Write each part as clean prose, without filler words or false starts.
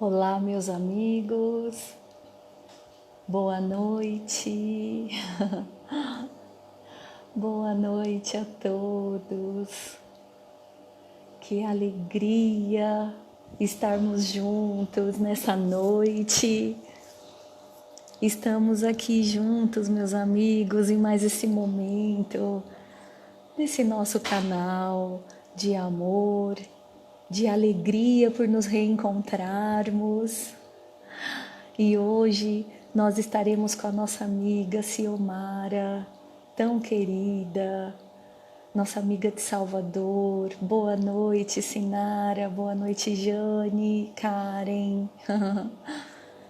Olá, meus amigos, boa noite, boa noite a todos. Que alegria estarmos juntos nessa noite. Estamos aqui juntos, meus amigos, em mais esse momento, nesse nosso canal de amor, de alegria por nos reencontrarmos. E hoje nós estaremos com a nossa amiga Ciomara, tão querida, nossa amiga de Salvador. Boa noite, Sinara. Boa noite, Jane, Karen.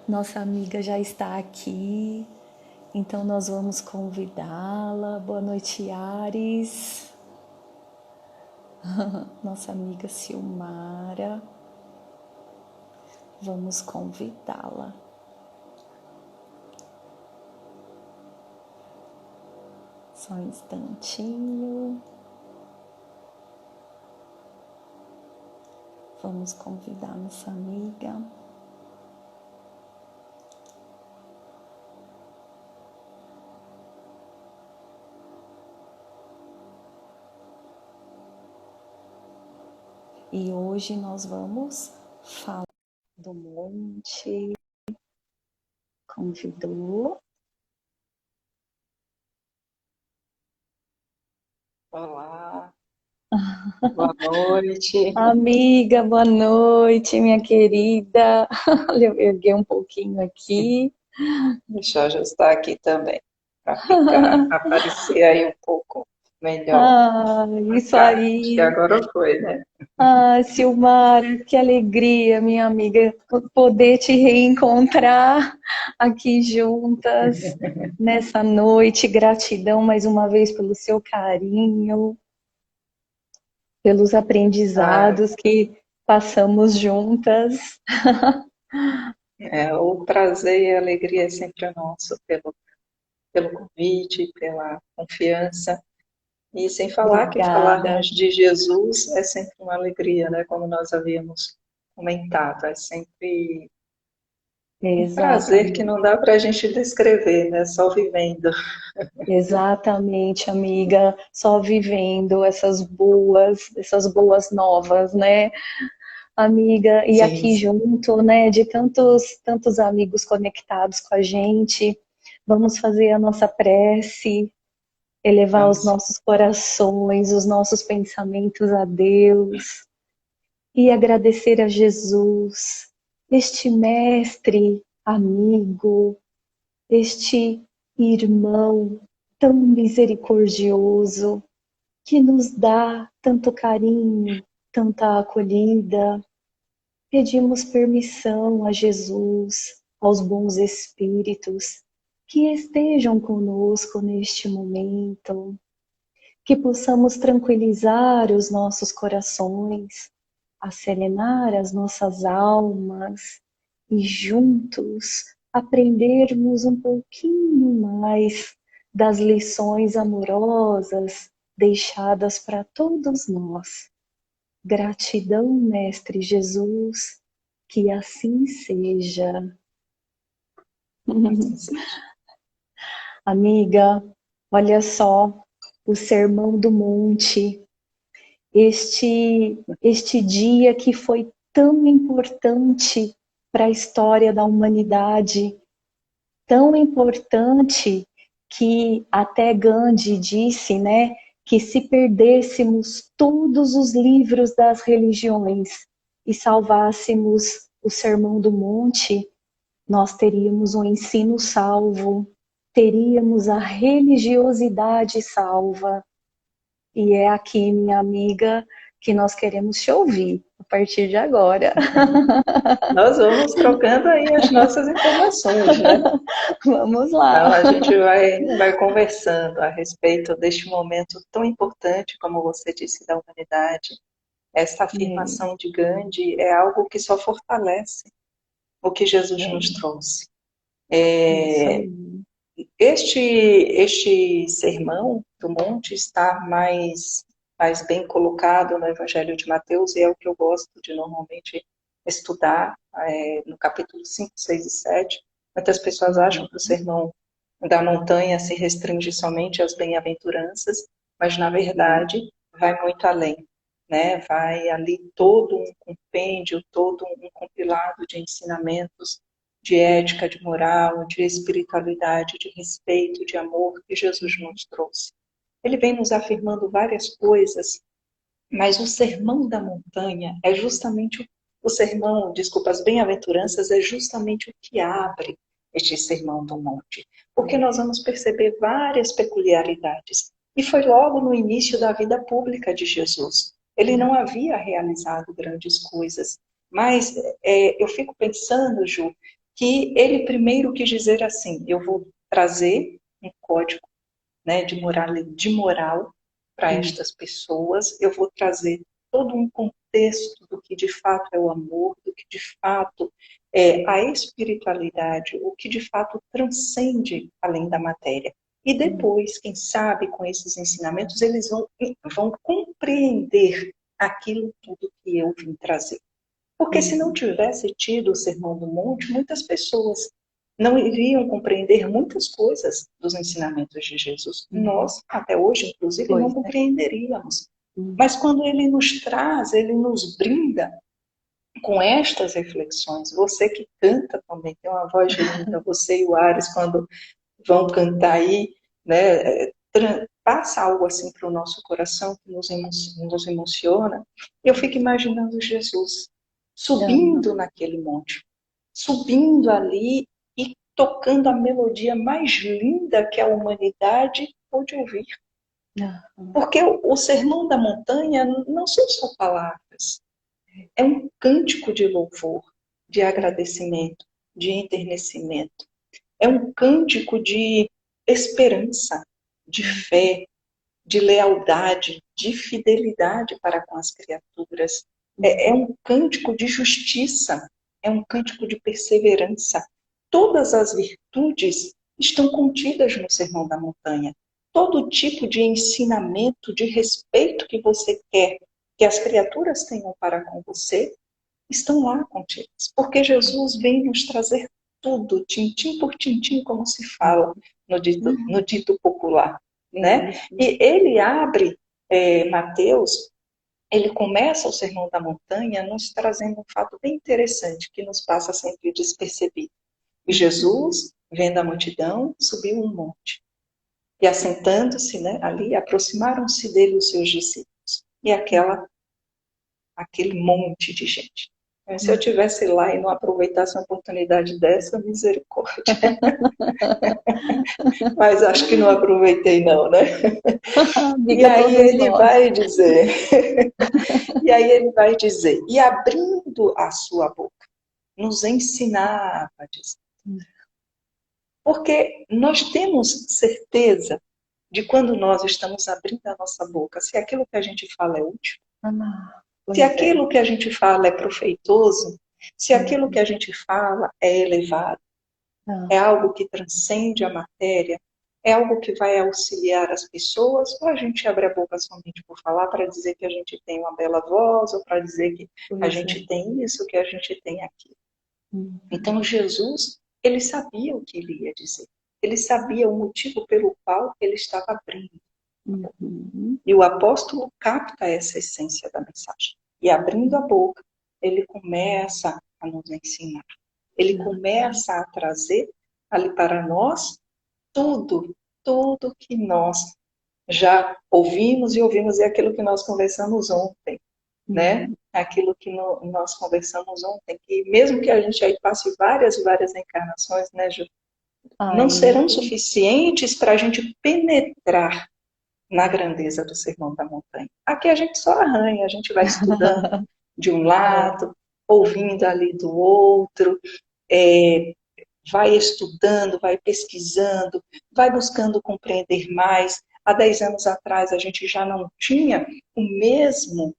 Nossa amiga já está aqui, então nós vamos convidá-la. Boa noite, Ares. Nossa amiga Ciomara. Vamos convidá-la. Só um instantinho. Vamos convidar nossa amiga. E hoje nós vamos falar do monte. Convidou. Olá, boa noite. Amiga, boa noite, minha querida. Eu erguei um pouquinho aqui. Deixa eu ajustar aqui também, para ficar, aparecer aí um pouco melhor. Ah, isso Tá, acho que aí. agora foi, né? Ah, Silmara, que alegria, minha amiga, poder te reencontrar aqui juntas nessa noite. Gratidão mais uma vez pelo seu carinho, pelos Ah, aprendizados que passamos juntas. o prazer e a alegria é sempre nosso pelo convite, pela confiança. E sem falar que Obrigada. falarmos de Jesus é sempre uma alegria, né? Como nós havíamos comentado, é sempre um prazer que Exatamente. não dá para a gente descrever, né? Só vivendo. Exatamente, amiga, só vivendo essas boas novas, né, amiga? E Sim, aqui sim. junto, né, de tantos amigos conectados com a gente, vamos fazer a nossa prece, elevar os Vamos. nossos corações, os nossos pensamentos a Deus e agradecer a Jesus, este mestre, amigo, este irmão tão misericordioso que nos dá tanto carinho, tanta acolhida. Pedimos permissão a Jesus, aos bons espíritos que estejam conosco neste momento, que possamos tranquilizar os nossos corações, acerenar as nossas almas e juntos aprendermos um pouquinho mais das lições amorosas deixadas para todos nós. Gratidão, Mestre Jesus, que assim seja. Assim seja. Amiga, olha só, o Sermão do Monte, este dia que foi tão importante para a história da humanidade, tão importante que até Gandhi disse, né, que se perdêssemos todos os livros das religiões e salvássemos o Sermão do Monte, nós teríamos o ensino salvo, teríamos a religiosidade salva. E é aqui, minha amiga, que nós queremos te ouvir a partir de agora. Nós vamos trocando aí as nossas informações, né? Vamos Então, lá. a gente vai conversando a respeito deste momento tão importante, como você disse, da humanidade. Essa É, afirmação de Gandhi é algo que só fortalece o que Jesus nos é, trouxe. isso aí. Este sermão do monte está mais bem colocado no Evangelho de Mateus, e é o que eu gosto de normalmente estudar no capítulo 5, 6 e 7. Muitas pessoas acham que o sermão da montanha se restringe somente às bem-aventuranças, mas na verdade vai muito além, né? Vai ali todo um compêndio, todo um compilado de ensinamentos de ética, de moral, de espiritualidade, de respeito, de amor que Jesus nos trouxe. Ele vem nos afirmando várias coisas, mas o sermão da montanha é justamente o sermão, desculpa, as bem-aventuranças é justamente o que abre este sermão do monte, porque nós vamos perceber várias peculiaridades. E foi logo no início da vida pública de Jesus. Ele não havia realizado grandes coisas, mas eu fico pensando, Ju, que ele primeiro quis dizer assim: eu vou trazer um código, né, de moral para estas pessoas, eu vou trazer todo um contexto do que de fato é o amor, do que de fato é a espiritualidade, o que de fato transcende além da matéria. E depois, quem sabe, com esses ensinamentos, eles vão compreender aquilo tudo que eu vim trazer. Porque se não tivesse tido o Sermão do Monte, muitas pessoas não iriam compreender muitas coisas dos ensinamentos de Jesus. Nós, até hoje, inclusive, não compreenderíamos. Mas quando ele nos traz, ele nos brinda com estas reflexões. Você que canta também, tem uma voz linda, você e o Ares, quando vão cantar aí, né, passa algo assim para o nosso coração que nos emociona. Eu fico imaginando Jesus subindo naquele monte, subindo ali e tocando a melodia mais linda que a humanidade pôde ouvir. Porque o Sermão da Montanha não são só palavras, é um cântico de louvor, de agradecimento, de enternecimento. É um cântico de esperança, de fé, de lealdade, de fidelidade para com as criaturas. É um cântico de justiça, é um cântico de perseverança. Todas as virtudes estão contidas no Sermão da Montanha. Todo tipo de ensinamento, de respeito que você quer que as criaturas tenham para com você, estão lá contidas. Porque Jesus vem nos trazer tudo, tintim por tintim, como se fala no dito popular, né? E ele abre Mateus, ele começa o Sermão da Montanha nos trazendo um fato bem interessante que nos passa sempre despercebido. E Jesus, vendo a multidão, subiu um monte. E assentando-se, né, ali, aproximaram-se dele os seus discípulos. E aquele monte de gente. Se eu tivesse lá e não aproveitasse uma oportunidade dessa, misericórdia. Mas acho que não aproveitei não, né? E aí ele vai dizer, e abrindo a sua boca, nos ensinava a dizer. Porque nós temos certeza de quando nós estamos abrindo a nossa boca, se aquilo que a gente fala é útil, se aquilo que a gente fala é proveitoso, se aquilo que a gente fala é elevado, é algo que transcende a matéria, é algo que vai auxiliar as pessoas, ou a gente abre a boca somente por falar, para dizer que a gente tem uma bela voz, ou para dizer que a gente tem isso, que a gente tem aquilo. Então Jesus, ele sabia o que ele ia dizer. Ele sabia o motivo pelo qual ele estava abrindo. E o apóstolo capta essa essência da mensagem. E abrindo a boca, ele começa a nos ensinar. Ele começa a trazer ali para nós tudo que nós já ouvimos e aquilo que nós conversamos ontem, né? Aquilo que nós conversamos ontem, que mesmo que a gente aí passe várias e várias encarnações, né, Ju? Não serão suficientes para a gente penetrar na grandeza do Sermão da Montanha. Aqui a gente só arranha, a gente vai estudando de um lado, ouvindo ali do outro, vai estudando, vai pesquisando, vai buscando compreender mais. Há 10 anos atrás a gente já não tinha o mesmo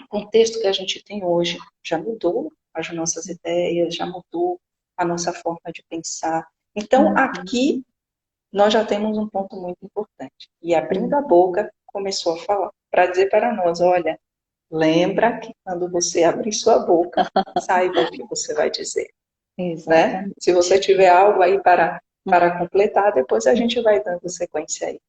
contexto que a gente tem hoje. Já mudou as nossas ideias, já mudou a nossa forma de pensar. Então, aqui nós já temos um ponto muito importante. E abrindo a boca, começou a falar, para dizer para nós, olha, Lembra que quando você abrir sua boca, saiba o que você vai dizer, né? Exatamente. Se você tiver algo aí para completar, depois a gente vai dando sequência aí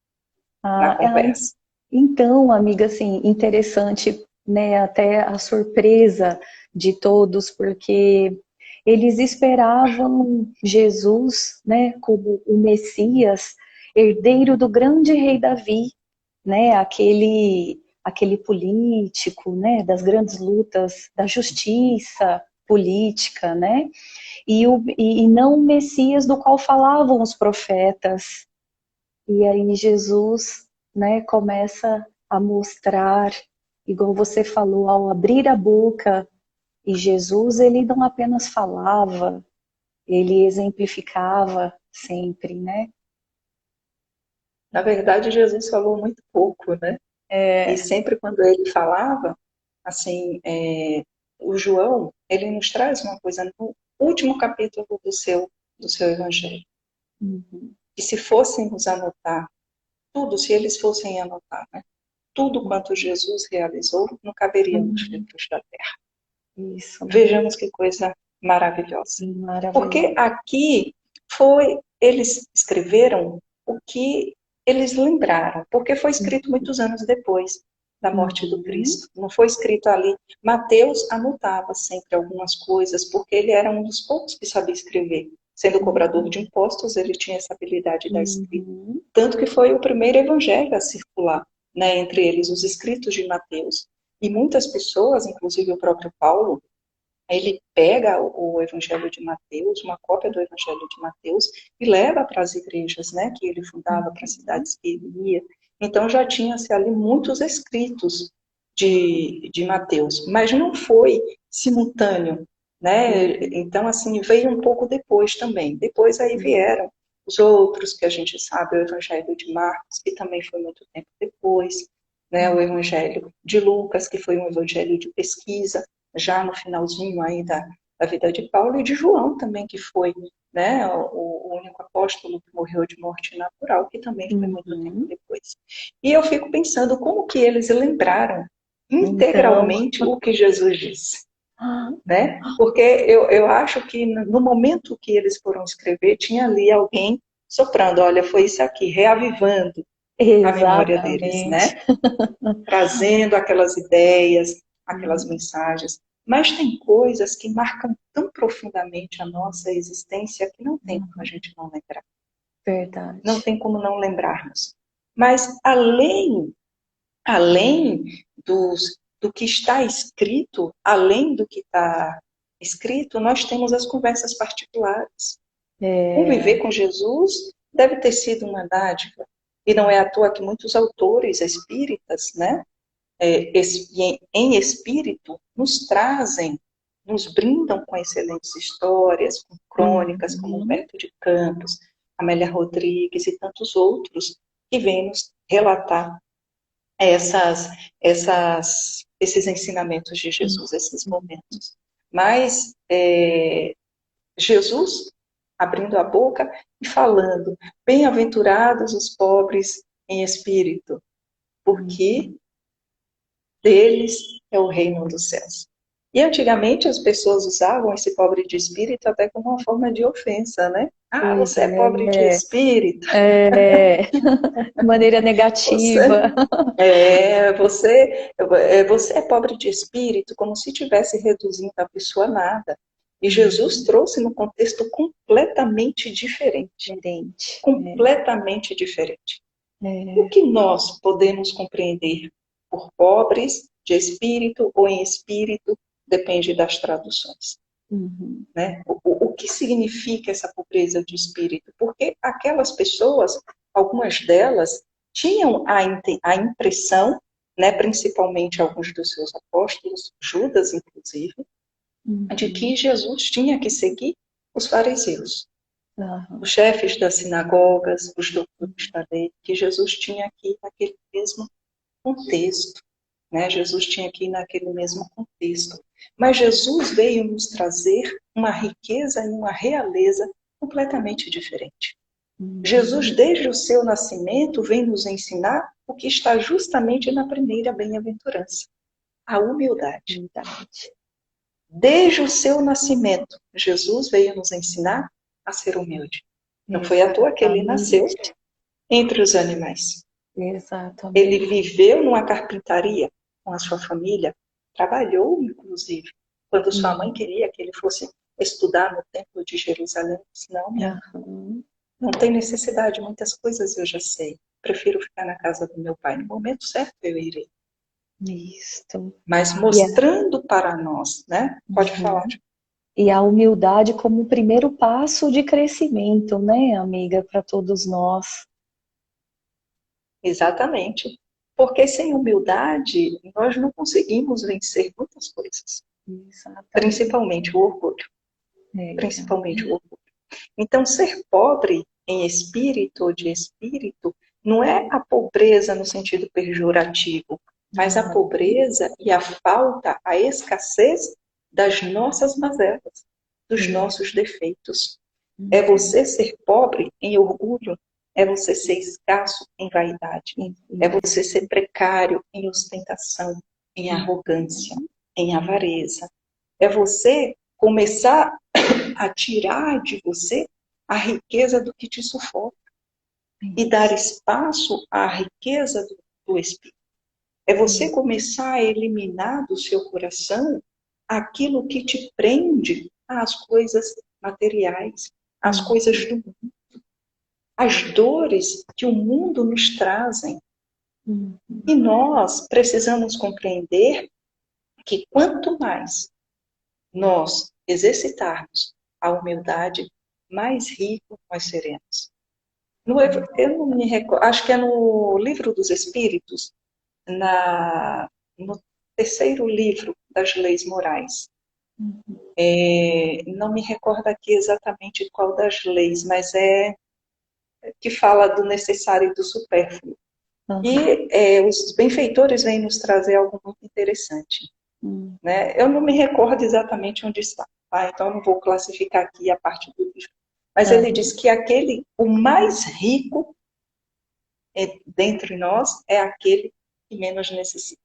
na Ah, conversa. então, amiga, assim, interessante, né, até a surpresa de todos, porque eles esperavam Jesus, né, como o Messias, herdeiro do grande rei Davi, né, aquele político, né, das grandes lutas da justiça política, né, e não o Messias do qual falavam os profetas. E aí Jesus, né, começa a mostrar, igual você falou, ao abrir a boca, e Jesus, ele não apenas falava, ele exemplificava sempre, né? Na verdade, Jesus falou muito pouco, né? E É, sempre quando ele falava, assim, o João, ele nos traz uma coisa no último capítulo do seu evangelho. uhum, E se fôssemos anotar tudo, se eles fossem anotar, né? Tudo quanto Jesus realizou, não caberia nos uhum, livros da terra. isso, Vejamos que coisa maravilhosa. Porque maravilhoso. aqui eles escreveram o que eles lembraram, porque foi escrito muitos anos depois da morte do Uhum, Cristo. Não foi escrito ali. Mateus anotava sempre algumas coisas, porque ele era um dos poucos que sabia escrever. Sendo cobrador de impostos, ele tinha essa habilidade da escrita. uhum, Tanto que foi o primeiro evangelho a circular, né, entre eles os escritos de Mateus. E muitas pessoas, inclusive o próprio Paulo, ele pega o Evangelho de Mateus, uma cópia do Evangelho de Mateus, e leva para as igrejas, né, que ele fundava, para as uhum, cidades que ele ia. Então já tinha-se ali muitos escritos de Mateus, mas não foi simultâneo, né? Então, assim, veio um pouco depois também. Depois aí uhum, vieram os outros, que a gente sabe, o Evangelho de Marcos, que também foi muito tempo depois, né? O Evangelho de Lucas, que foi um evangelho de pesquisa, já no finalzinho aí da vida de Paulo, e de João também, que foi, né, o único apóstolo que morreu de morte natural, que também foi muito tempo uhum. depois. E eu fico pensando como que eles lembraram Então, integralmente o que Jesus disse, ah, né? Porque eu acho que no momento que eles foram escrever, tinha ali alguém soprando, olha, foi isso aqui, reavivando a memória deles, exatamente. né? Trazendo aquelas ideias, aquelas mensagens. Mas tem coisas que marcam tão profundamente a nossa existência que não tem como a gente não lembrar. Não Verdade. tem como não lembrarmos. Mas além do que está escrito, além do que está escrito, nós temos as conversas particulares. Conviver É, com Jesus deve ter sido uma dádiva. E não é à toa que muitos autores espíritas, né, em espírito, nos trazem, nos brindam com excelentes histórias, com crônicas, como uhum, Humberto de Campos, Amélia Rodrigues e tantos outros, que vêm nos relatar esses ensinamentos de Jesus, esses uhum. momentos. Mas Jesus abrindo a boca e falando: bem-aventurados os pobres em espírito, porque Uhum. deles é o reino dos céus. E antigamente as pessoas usavam esse pobre de espírito até como uma forma de ofensa, né? Ah, Pois você é pobre de espírito. é, maneira Você negativa. você é pobre de espírito, como se estivesse reduzindo a pessoa a nada. E Jesus Uhum. trouxe num contexto completamente diferente. Diferente. Completamente diferente. O É, que nós podemos compreender por pobres de espírito ou em espírito depende das traduções. uhum. Né? O que significa essa pobreza de espírito? Porque aquelas pessoas, algumas delas, tinham a impressão, né, principalmente alguns dos seus apóstolos, Judas inclusive, de que Uhum. Jesus tinha que seguir os fariseus, os Aham. chefes das sinagogas, os doutores da lei, que Jesus tinha que ir naquele mesmo contexto. Né? Jesus tinha que ir naquele mesmo contexto. Mas Jesus veio nos trazer uma riqueza e uma realeza completamente diferente. Jesus, Uhum. desde o seu nascimento, vem nos ensinar o que está justamente na primeira bem-aventurança. a humildade. Humildade. Desde o seu nascimento, Jesus veio nos ensinar a ser humilde. Não foi à toa que ele nasceu entre os animais. Exatamente. Ele viveu numa carpintaria com a sua família, trabalhou, inclusive. Quando sua mãe queria que ele fosse estudar no Templo de Jerusalém, ele disse, não, minha mãe, não tem necessidade, muitas coisas eu já sei. Prefiro ficar na casa do meu pai. No momento certo eu irei. Isto. Mas mostrando para nós, né? Pode falar. E a humildade como o primeiro passo de crescimento, né, amiga, para todos nós. Exatamente. Porque sem humildade, nós não conseguimos vencer muitas coisas. Exatamente. Principalmente o orgulho. Principalmente o orgulho. Então, ser pobre em espírito ou de espírito não é a pobreza no sentido pejorativo, mas a pobreza e a falta, a escassez das nossas mazelas, dos nossos defeitos. É você ser pobre em orgulho, é você ser escasso em vaidade, é você ser precário em ostentação, em arrogância, em avareza. É você começar a tirar de você a riqueza do que te sufoca e dar espaço à riqueza do Espírito. É você começar a eliminar do seu coração aquilo que te prende às coisas materiais, às coisas do mundo, às dores que o mundo nos trazem. E nós precisamos compreender que quanto mais nós exercitarmos a humildade, mais rico nós seremos. Eu não me recordo, acho que é no Livro dos Espíritos, no terceiro livro das leis morais. Não me recordo aqui exatamente qual das leis, mas é que fala do necessário e do supérfluo. E os benfeitores vêm nos trazer algo muito interessante. Né? Eu não me recordo exatamente onde está, tá? Então eu não vou classificar aqui a parte do livro. Mas ele diz que o mais rico dentre nós é aquele que menos necessita.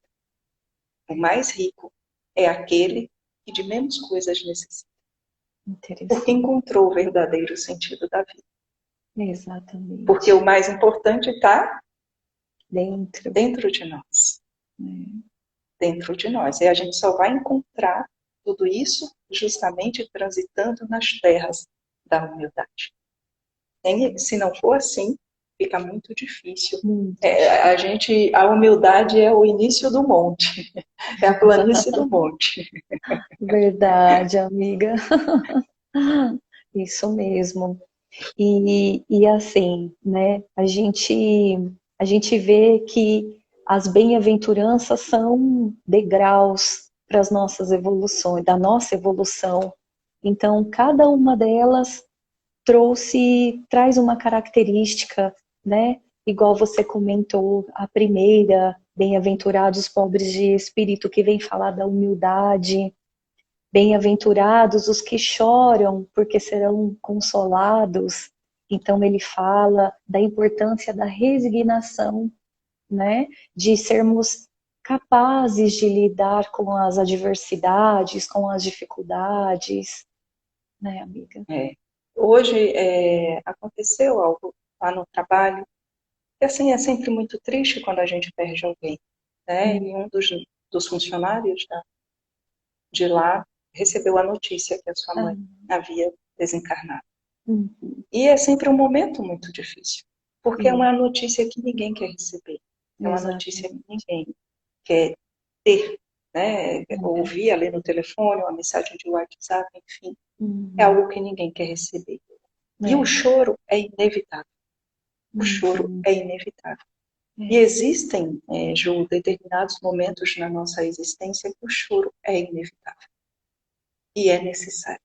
O mais rico é aquele que de menos coisas necessita. Porque encontrou o verdadeiro sentido da vida. Exatamente. Porque o mais importante está dentro de nós. Dentro de nós. E a gente só vai encontrar tudo isso justamente transitando nas terras da humildade. Se não for assim, fica muito difícil. A humildade é o início do monte, é a planície do monte. Verdade, amiga. Isso mesmo. E assim, né, a gente vê que as bem-aventuranças são degraus para as nossas evoluções, da nossa evolução. Então, cada uma delas traz uma característica, né? Igual você comentou, a primeira, bem-aventurados os pobres de espírito, que vem falar da humildade. Bem-aventurados os que choram, porque serão consolados. Então ele fala da importância da resignação, né? De sermos capazes de lidar com as adversidades, com as dificuldades, né, amiga? Hoje aconteceu algo lá no trabalho, e assim é sempre muito triste quando a gente perde alguém, né? E um dos funcionários de lá recebeu a notícia que a sua mãe havia desencarnado. E é sempre um momento muito difícil, porque é uma notícia que ninguém quer receber, é uma notícia que ninguém quer ter, né? Ouvir ali no telefone, uma mensagem de WhatsApp, enfim, é algo que ninguém quer receber. E o choro é inevitável. O choro é inevitável. E existem, Ju, determinados momentos na nossa existência que o choro é inevitável. E é necessário.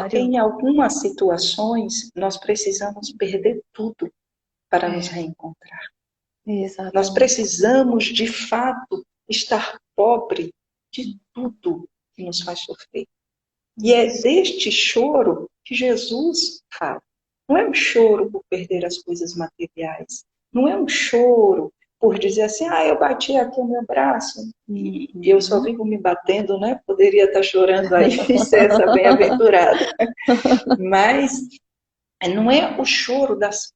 Porque em algumas situações nós precisamos perder tudo para nos reencontrar. Exatamente. Nós precisamos, de fato, estar pobre de tudo que nos faz sofrer. E é deste choro que Jesus fala. Não é um choro por perder as coisas materiais. Não é um choro por dizer assim, eu bati aqui o meu braço e eu só Uhum. vivo me batendo, né? Poderia estar chorando aí e ser essa bem-aventurada. Mas não é o choro das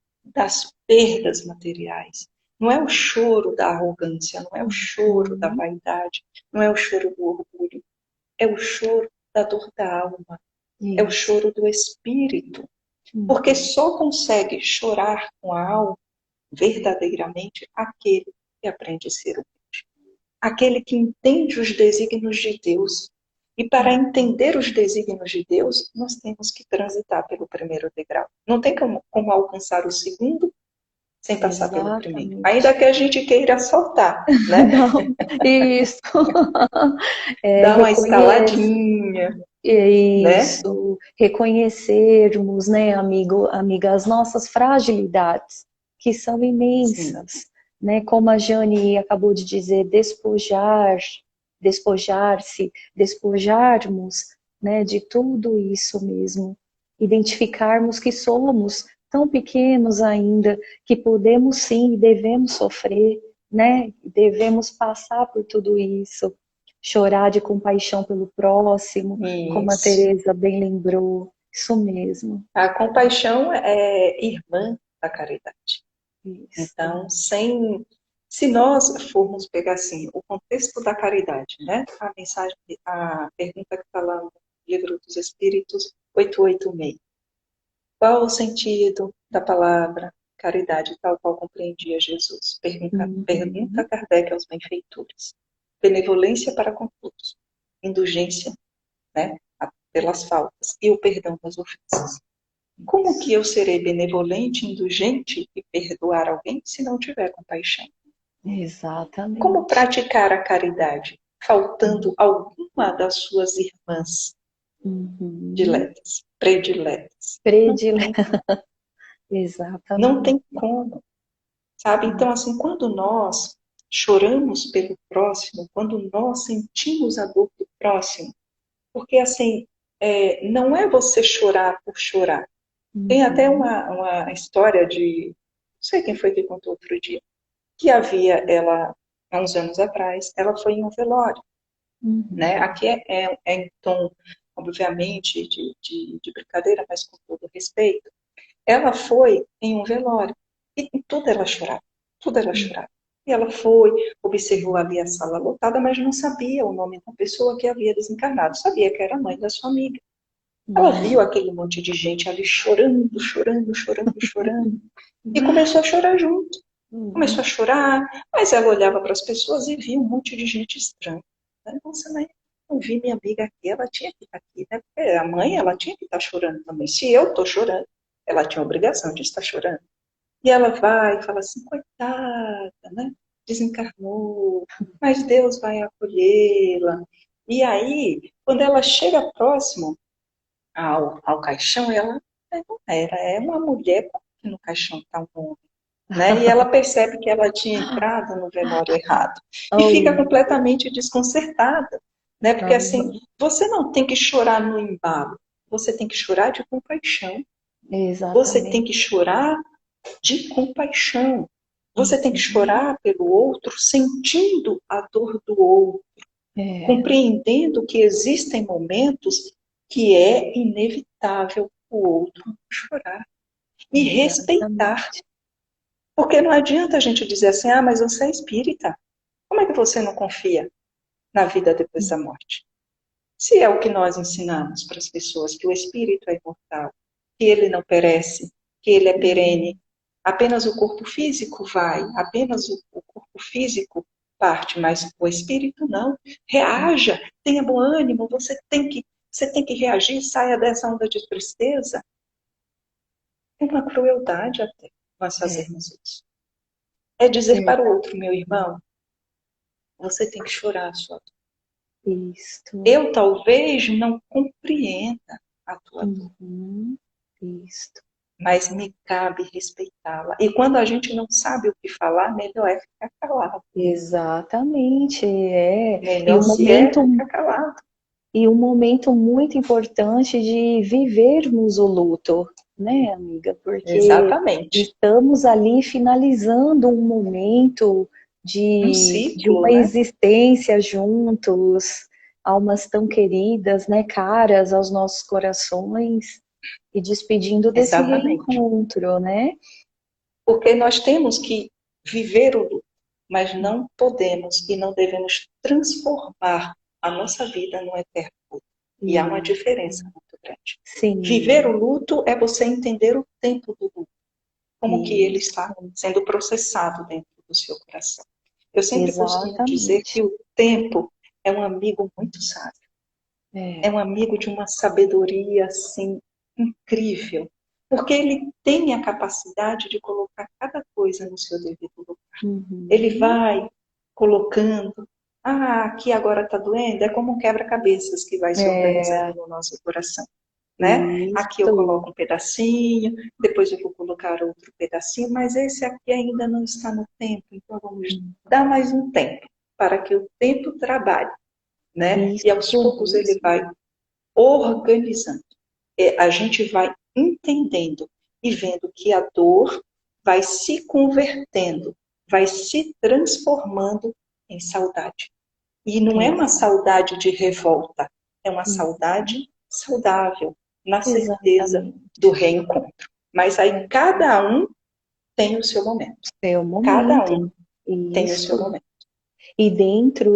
perdas materiais, não é o choro da arrogância, não é o choro da Uhum. vaidade, não é o choro do orgulho, é o choro da dor da alma, é o Isso. choro do espírito. Porque Uhum. só consegue chorar com a alma verdadeiramente aquele que aprende a ser humilde, aquele que entende os desígnios de Deus. E para entender os desígnios de Deus, nós temos que transitar pelo primeiro degrau. Não tem como alcançar o segundo sem passar pelo primeiro. Ainda Exatamente. que a gente queira soltar, né? Não, isso. É, Dar uma estaladinha, né? isso, reconhecermos, né, amiga, as nossas fragilidades, que são Sim, imensas, né, como a Jane acabou de dizer, despojar-se, despojarmos, né, de tudo isso mesmo, identificarmos que somos tão pequenos ainda, que podemos sim e devemos sofrer, né, devemos passar por tudo isso, chorar de compaixão pelo próximo, como a isso. Teresa bem lembrou, isso mesmo, A compaixão é irmã da caridade. isso. Então, se nós formos pegar assim o contexto da caridade, né? A mensagem, a pergunta que está lá no Livro dos Espíritos 886. Qual o sentido da palavra caridade, tal qual compreendia Jesus? Pergunta Uhum, Kardec aos benfeitores. Benevolência para com todos, indulgência, né? Pelas faltas e o perdão das ofensas. Como que eu serei benevolente, indulgente e perdoar alguém se não tiver compaixão? Como exatamente. praticar a caridade? Faltando alguma das suas irmãs Uhum. prediletas. Não Predile... tem, não Exatamente. tem como, sabe? Então, assim, quando nós choramos pelo próximo, quando nós sentimos a dor do próximo, porque, assim, não é você chorar por chorar. Tem até Uhum, uma história de, não sei quem foi que contou outro dia, que ela, há uns anos atrás, ela foi em um velório, né? uhum, Aqui é em tom, obviamente, de brincadeira, mas com todo respeito. Ela foi em um velório e tudo ela chorava, tudo ela chorava. E ela foi, observou ali a sala lotada, mas não sabia o nome da pessoa que havia desencarnado. Sabia que era a mãe da sua amiga. Ela viu uhum, aquele monte de gente ali chorando, chorando, chorando, chorando, e começou a chorar junto. Começou a uhum. chorar, mas ela olhava para as pessoas e via um monte de gente estranha. Nossa, mas não vi minha amiga aqui, ela tinha que estar aqui, né? Porque a mãe, ela tinha que estar chorando também. Se eu estou chorando, ela tinha a obrigação de estar chorando. E ela vai e fala assim, coitada, né? Desencarnou, mas Deus vai acolhê-la. E aí, quando ela chega próximo ao caixão, ela não era, é uma mulher, por que no caixão está um homem? Né? E ela percebe que ela tinha entrado no velório errado e fica Oh, completamente desconcertada, né? Porque assim, aham, você não tem que chorar no embalo, você tem que chorar de compaixão, você tem que exatamente. chorar de compaixão, você tem que Uhum. chorar pelo outro, sentindo a dor do outro, É, compreendendo que existem momentos que é inevitável o outro chorar e respeitar. exatamente. Porque não adianta a gente dizer assim, mas você é espírita. Como é que você não confia na vida depois da morte? Se é o que nós ensinamos para as pessoas, que o espírito é imortal, que ele não perece, que ele é perene, Uhum. apenas o corpo físico vai, apenas o corpo físico parte, mas o espírito não. Reaja, tenha bom ânimo, você tem que reagir, saia dessa onda de tristeza. É uma crueldade até nós É, fazermos isso. É dizer para o verdade. outro, meu irmão, você tem que chorar a sua dor. Isto. Eu talvez não compreenda a tua dor, Uhum. Isto. mas me cabe respeitá-la. E quando a gente não sabe o que falar, melhor é ficar calado. Exatamente, é. Melhor se é ficar calado. E um momento muito importante de vivermos o luto, né, amiga? Porque Exatamente. estamos ali finalizando um momento Um de ciclo, uma né? existência juntos, almas tão queridas, né, caras aos nossos corações, e despedindo desse Exatamente. reencontro, né? Porque nós temos que viver o luto, mas não podemos e não devemos transformar a nossa vida no eterno luto. E há uma E, diferença muito grande. Viver o sim, luto é você entender o tempo do luto, como que ele isso, está sendo processado dentro do seu coração. Eu sempre costumo dizer exatamente. que o tempo é um amigo muito sábio, é É. um amigo de uma sabedoria assim incrível, porque ele tem a capacidade de colocar cada coisa no seu devido lugar. Ele Uhum. vai colocando, aqui agora está doendo, é como um quebra-cabeças que vai se organizando É, no nosso coração. Né? Aqui eu isso. coloco um pedacinho, depois eu vou colocar outro pedacinho, mas esse aqui ainda não está no tempo, então vamos dar mais um tempo para que o tempo trabalhe, né? E aos Isso poucos ele mesmo. vai organizando. A gente vai entendendo e vendo que a dor vai se convertendo, vai se transformando em saudade. E não é uma Exato. saudade de revolta, é uma Uhum. saudade saudável, na certeza Exatamente. do reencontro. Mas aí cada um tem o seu momento. É o Cada um momento. tem o seu Isso. momento. E dentro,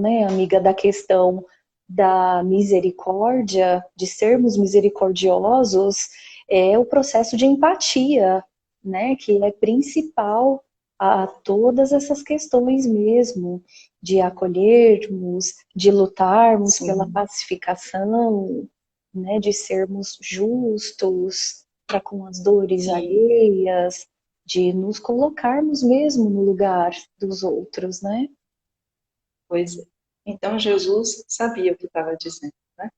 né, amiga, da questão da misericórdia, de sermos misericordiosos, é o processo de empatia, né, que é principal a todas essas questões mesmo, de acolhermos, de lutarmos pela Sim, pacificação, né, de sermos justos para com as dores sim, alheias, de nos colocarmos mesmo no lugar dos outros, né? pois é. Então Jesus sabia o que estava dizendo, né?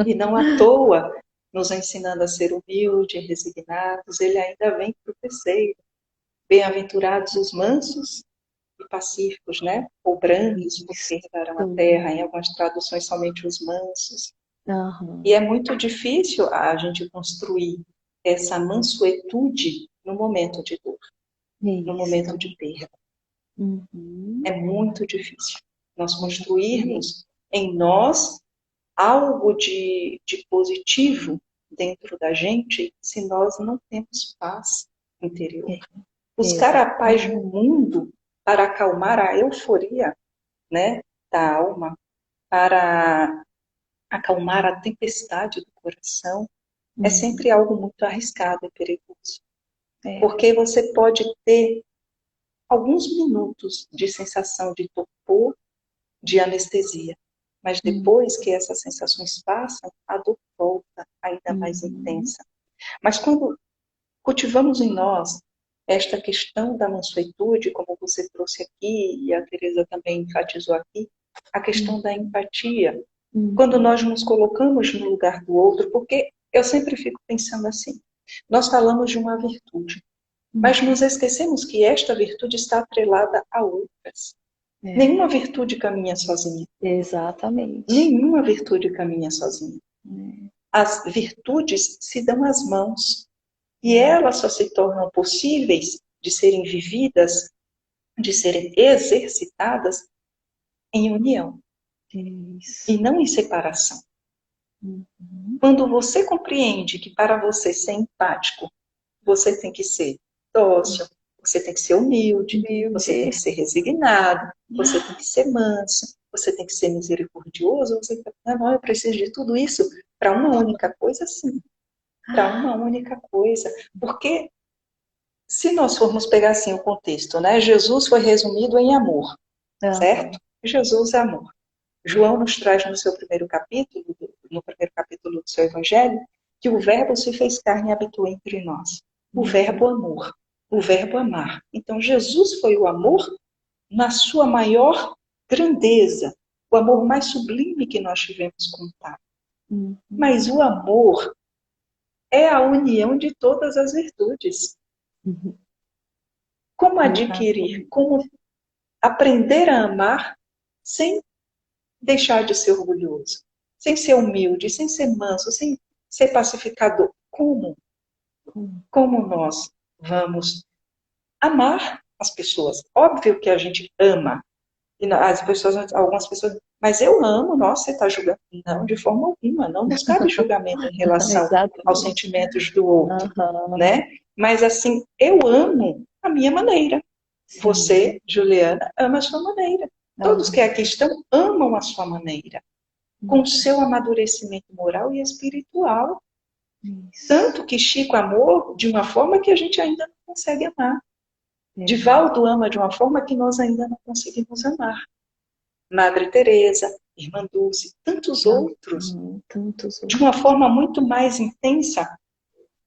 E não à toa, nos ensinando a ser humilde, resignados, ele ainda vem para o terceiro. Bem-aventurados os mansos e pacíficos, né? Ou brandos, Isso. porque herdarão a terra. Em algumas traduções, somente os mansos. E Aham. é muito difícil a gente construir essa mansuetude no momento de dor, no momento Isso. de perda. Uhum. É muito difícil nós Exatamente. construirmos em nós algo de positivo dentro da gente se nós não temos paz interior. É, Buscar a paz no exatamente. mundo para acalmar a euforia, né, da alma, para acalmar a tempestade do coração, é sempre Uhum. algo muito arriscado e perigoso. É. Porque você pode ter alguns minutos de sensação de torpor, de anestesia, mas Uhum. depois que essas sensações passam, a dor volta ainda mais Uhum. intensa. Mas quando cultivamos em nós esta questão da mansuetude, como você trouxe aqui, e a Teresa também enfatizou aqui, a questão da empatia. Quando Uhum. nós nos colocamos no lugar do outro, porque eu sempre fico pensando assim, nós falamos de uma virtude, mas Uhum. nos esquecemos que esta virtude está atrelada a outras. É, Nenhuma virtude caminha sozinha. exatamente. Nenhuma virtude caminha sozinha. É, As virtudes se dão as mãos. E é, elas só se tornam possíveis de serem vividas, de serem exercitadas em união é e isso. não em separação. Uhum. Quando você compreende que para você ser empático, você tem que ser dócil, você tem que ser humilde, você tem Humilde. que ser resignado, você tem que ser manso, você tem que ser misericordioso, você tem que... Não, eu preciso de tudo isso para uma única coisa, sim, para uma única coisa. Porque se nós formos pegar assim o contexto, né? Jesus foi resumido em amor, certo? Aham. Jesus é amor. João nos traz no seu primeiro capítulo, no primeiro capítulo do seu evangelho, que o verbo se fez carne e habitou entre nós. O Uhum. verbo amor, o verbo amar. Então Jesus foi o amor na sua maior grandeza, o amor mais sublime que nós tivemos contato. Uhum. Mas o amor é a união de todas as virtudes. Uhum. Como adquirir, Exatamente. como aprender a amar sem deixar de ser orgulhoso, sem ser humilde, sem ser manso, sem ser pacificador. Como? Como nós vamos amar as pessoas? Óbvio que a gente ama. E as pessoas, algumas pessoas, mas eu amo, nossa, você está julgando. Não, de forma alguma, não nos cabe julgamento em relação aos sentimentos do outro, né? Mas assim, eu amo a minha maneira. Sim. Você, Juliana, ama a sua maneira. Todos que aqui estão amam a sua maneira, com o seu amadurecimento moral e espiritual. Isso. Tanto que Chico amou de uma forma que a gente ainda não consegue amar. Divaldo ama de uma forma que nós ainda não conseguimos amar. Madre Teresa, Irmã Dulce, tantos outros, de uma forma muito mais intensa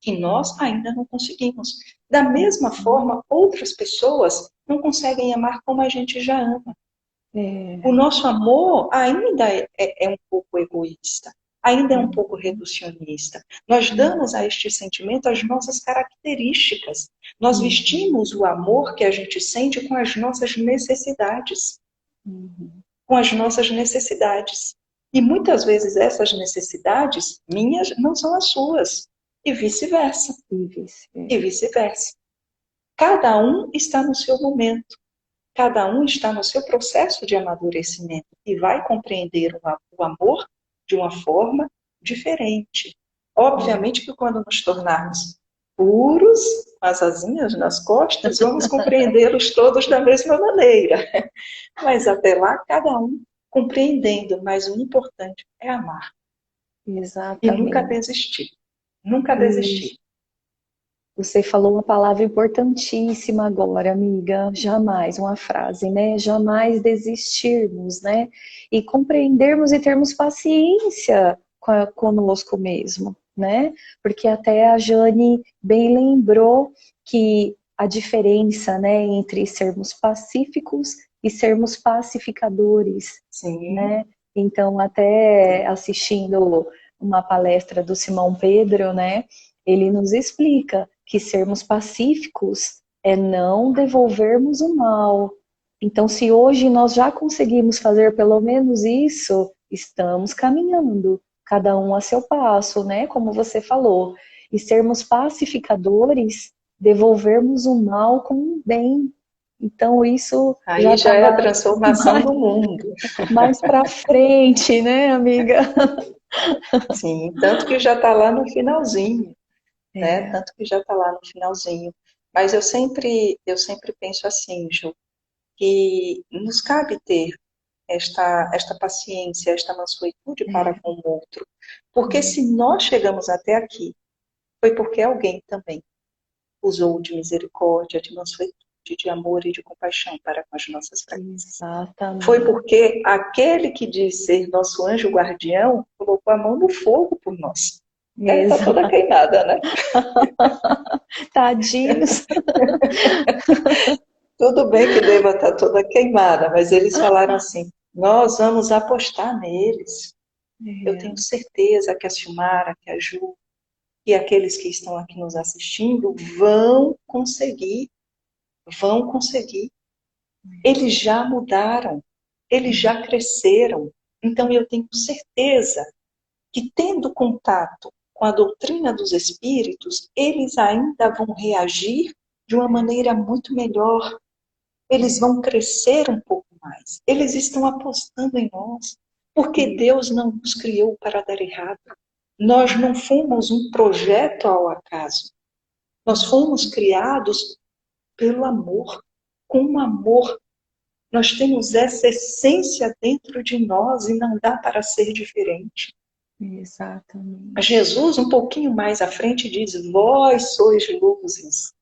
que nós ainda não conseguimos. Da mesma forma, outras pessoas não conseguem amar como a gente já ama. O nosso amor ainda é um pouco egoísta, ainda é um pouco reducionista. Nós damos a este sentimento as nossas características. Nós vestimos o amor que a gente sente com as nossas necessidades. Com as nossas necessidades. E muitas vezes essas necessidades minhas não são as suas. E vice-versa. E vice-versa. Cada um está no seu momento. Cada um está no seu processo de amadurecimento e vai compreender o amor de uma forma diferente. Obviamente que quando nos tornarmos puros, com as asinhas nas costas, vamos compreendê-los todos da mesma maneira. Mas até lá, cada um compreendendo, mas o importante é amar. Exatamente. E nunca desistir. Nunca desistir. Você falou uma palavra importantíssima agora, amiga. Jamais, uma frase, né? Jamais desistirmos, né? E compreendermos e termos paciência conosco mesmo, né? Porque até a Jane bem lembrou que a diferença, né, entre sermos pacíficos e sermos pacificadores, sim, né? Então, até assistindo uma palestra do Simão Pedro, né, ele nos explica que sermos pacíficos é não devolvermos o mal. Então, se hoje nós já conseguimos fazer pelo menos isso, estamos caminhando, cada um a seu passo, né? Como você falou. E sermos pacificadores, devolvermos o mal com o bem. Então, isso aí já é a transformação do mundo. Mais para frente, né, amiga? Sim, tanto que já está lá no finalzinho. Né? Tanto que já está lá no finalzinho. Mas eu sempre penso assim, Ju, que nos cabe ter esta paciência, esta mansuetude para com o outro. Porque se nós chegamos até aqui, foi porque alguém também usou de misericórdia, de mansuetude, de amor e de compaixão para com as nossas fraquezas. Exatamente. Foi porque aquele que diz ser nosso anjo guardião colocou a mão no fogo por nós. Está toda queimada, né? Tadinhos. Tudo bem que deva estar toda queimada, mas eles falaram assim, nós vamos apostar neles. Eu tenho certeza que a Silmara, que a Ju, e aqueles que estão aqui nos assistindo vão conseguir. Vão conseguir. Eles já mudaram. Eles já cresceram. Então eu tenho certeza que tendo contato com a doutrina dos espíritos, eles ainda vão reagir de uma maneira muito melhor. Eles vão crescer um pouco mais. Eles estão apostando em nós, porque Deus não nos criou para dar errado. Nós não fomos um projeto ao acaso. Nós fomos criados pelo amor, com amor. Nós temos essa essência dentro de nós e não dá para ser diferente. Exatamente. Jesus, um pouquinho mais à frente, diz, vós sois luzes,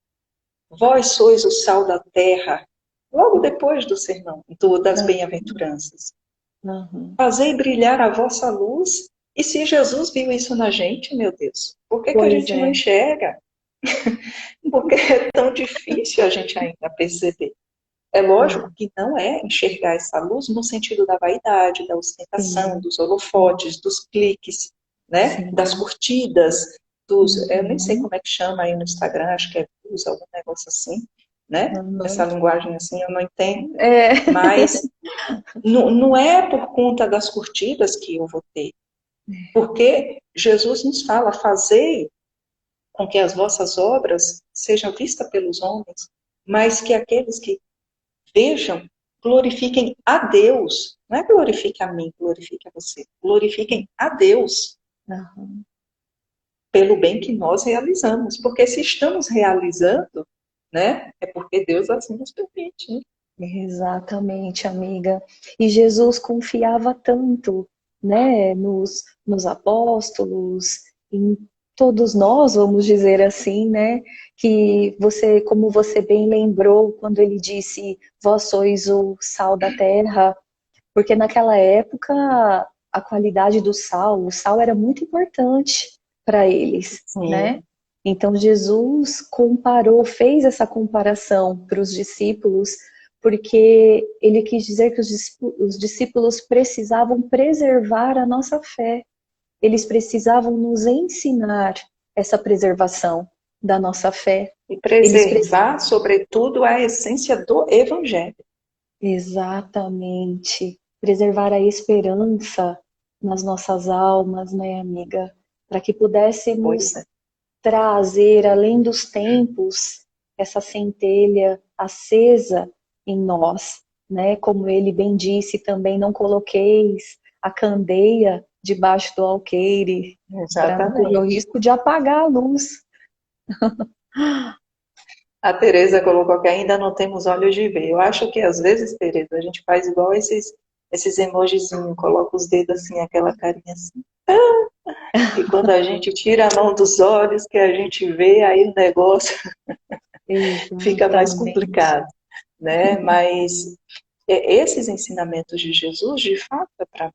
vós sois o sal da terra, logo depois do sermão, das bem-aventuranças. Fazei brilhar a vossa luz, e se Jesus viu isso na gente, meu Deus, por que a gente não enxerga? Porque é tão difícil a gente ainda perceber. É lógico que não é enxergar essa luz no sentido da vaidade, da ostentação, dos holofotes, dos cliques, né? Das curtidas, eu nem sei como é que chama aí no Instagram, acho que é views, algum negócio assim, né? Essa linguagem assim eu não entendo, mas não é por conta das curtidas que eu vou ter, Porque Jesus nos fala, fazei com que as vossas obras sejam vistas pelos homens, mas que aqueles que vejam, glorifiquem a Deus. Não é glorifique a mim, glorifique a você. Glorifiquem a Deus Aham. pelo bem que nós realizamos. Porque se estamos realizando, né, é porque Deus assim nos permite. Né? Exatamente, amiga. E Jesus confiava tanto, né, nos apóstolos, em todos nós, vamos dizer assim, né, que você, como você bem lembrou, quando ele disse, vós sois o sal da terra, porque naquela época a qualidade do sal, o sal era muito importante para eles, né? Sim, Então Jesus comparou, fez essa comparação para os discípulos, porque ele quis dizer que os discípulos precisavam preservar a nossa fé. Eles precisavam nos ensinar essa preservação da nossa fé. e Eles preservar, sobretudo, a essência do Evangelho. Exatamente. Preservar a esperança nas nossas almas, né, amiga? Para que Pois pudéssemos é. trazer, além dos tempos, essa centelha acesa em nós, né? Como ele bem disse também, não coloqueis a candeia debaixo do alqueire, para não correr o Exatamente. risco de apagar a luz. A Tereza colocou que ainda não temos olhos de ver. Eu acho que às vezes, Tereza, a gente faz igual esses emojizinhos, coloca os dedos assim, aquela carinha assim. E quando a gente tira a mão dos olhos, que a gente vê, aí o negócio fica mais Exatamente. complicado, né? Mas esses ensinamentos de Jesus, de fato, é para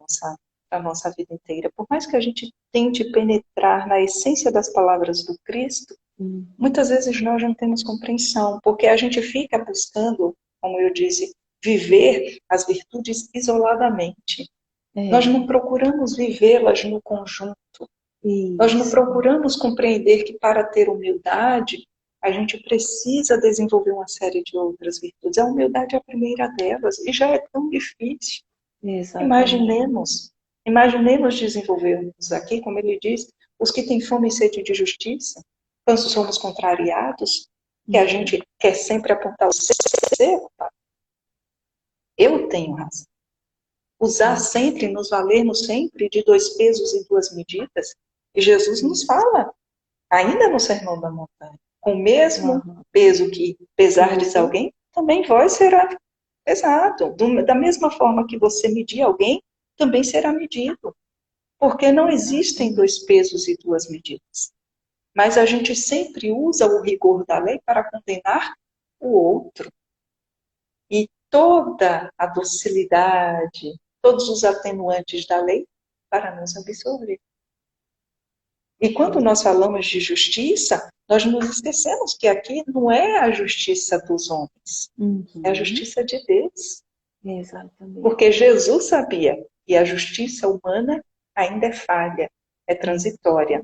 a nossa vida inteira. Por mais que a gente tente penetrar na essência das palavras do Cristo, muitas vezes nós não temos compreensão, porque a gente fica buscando, como eu disse, viver as virtudes isoladamente. Nós não É, procuramos vivê-las no conjunto. Nós não isso. procuramos compreender que para ter humildade, a gente precisa desenvolver uma série de outras virtudes. A humildade é a primeira delas e já é tão difícil. Exatamente. Imaginemos desenvolvermos aqui, como ele diz, os que têm fome e sede de justiça, quando somos contrariados, que a gente quer sempre apontar o seu, eu tenho razão. Usar sempre, nos valermos sempre de dois pesos e duas medidas, e Jesus nos fala, ainda no Sermão da Montanha, com o mesmo Aham. peso que pesardes Uhum. alguém, também vós será pesado. Da mesma forma que você medir alguém, também será medido. Porque não existem Exatamente. dois pesos e duas medidas. Mas a gente sempre usa o rigor da lei para condenar o outro. E toda a docilidade, todos os atenuantes da lei para nos absorver. E quando nós falamos de justiça, nós nos esquecemos que aqui não é a justiça dos homens, é a Uhum. justiça de Deus. Exatamente. Porque Jesus sabia que a justiça humana ainda é falha, é É. transitória,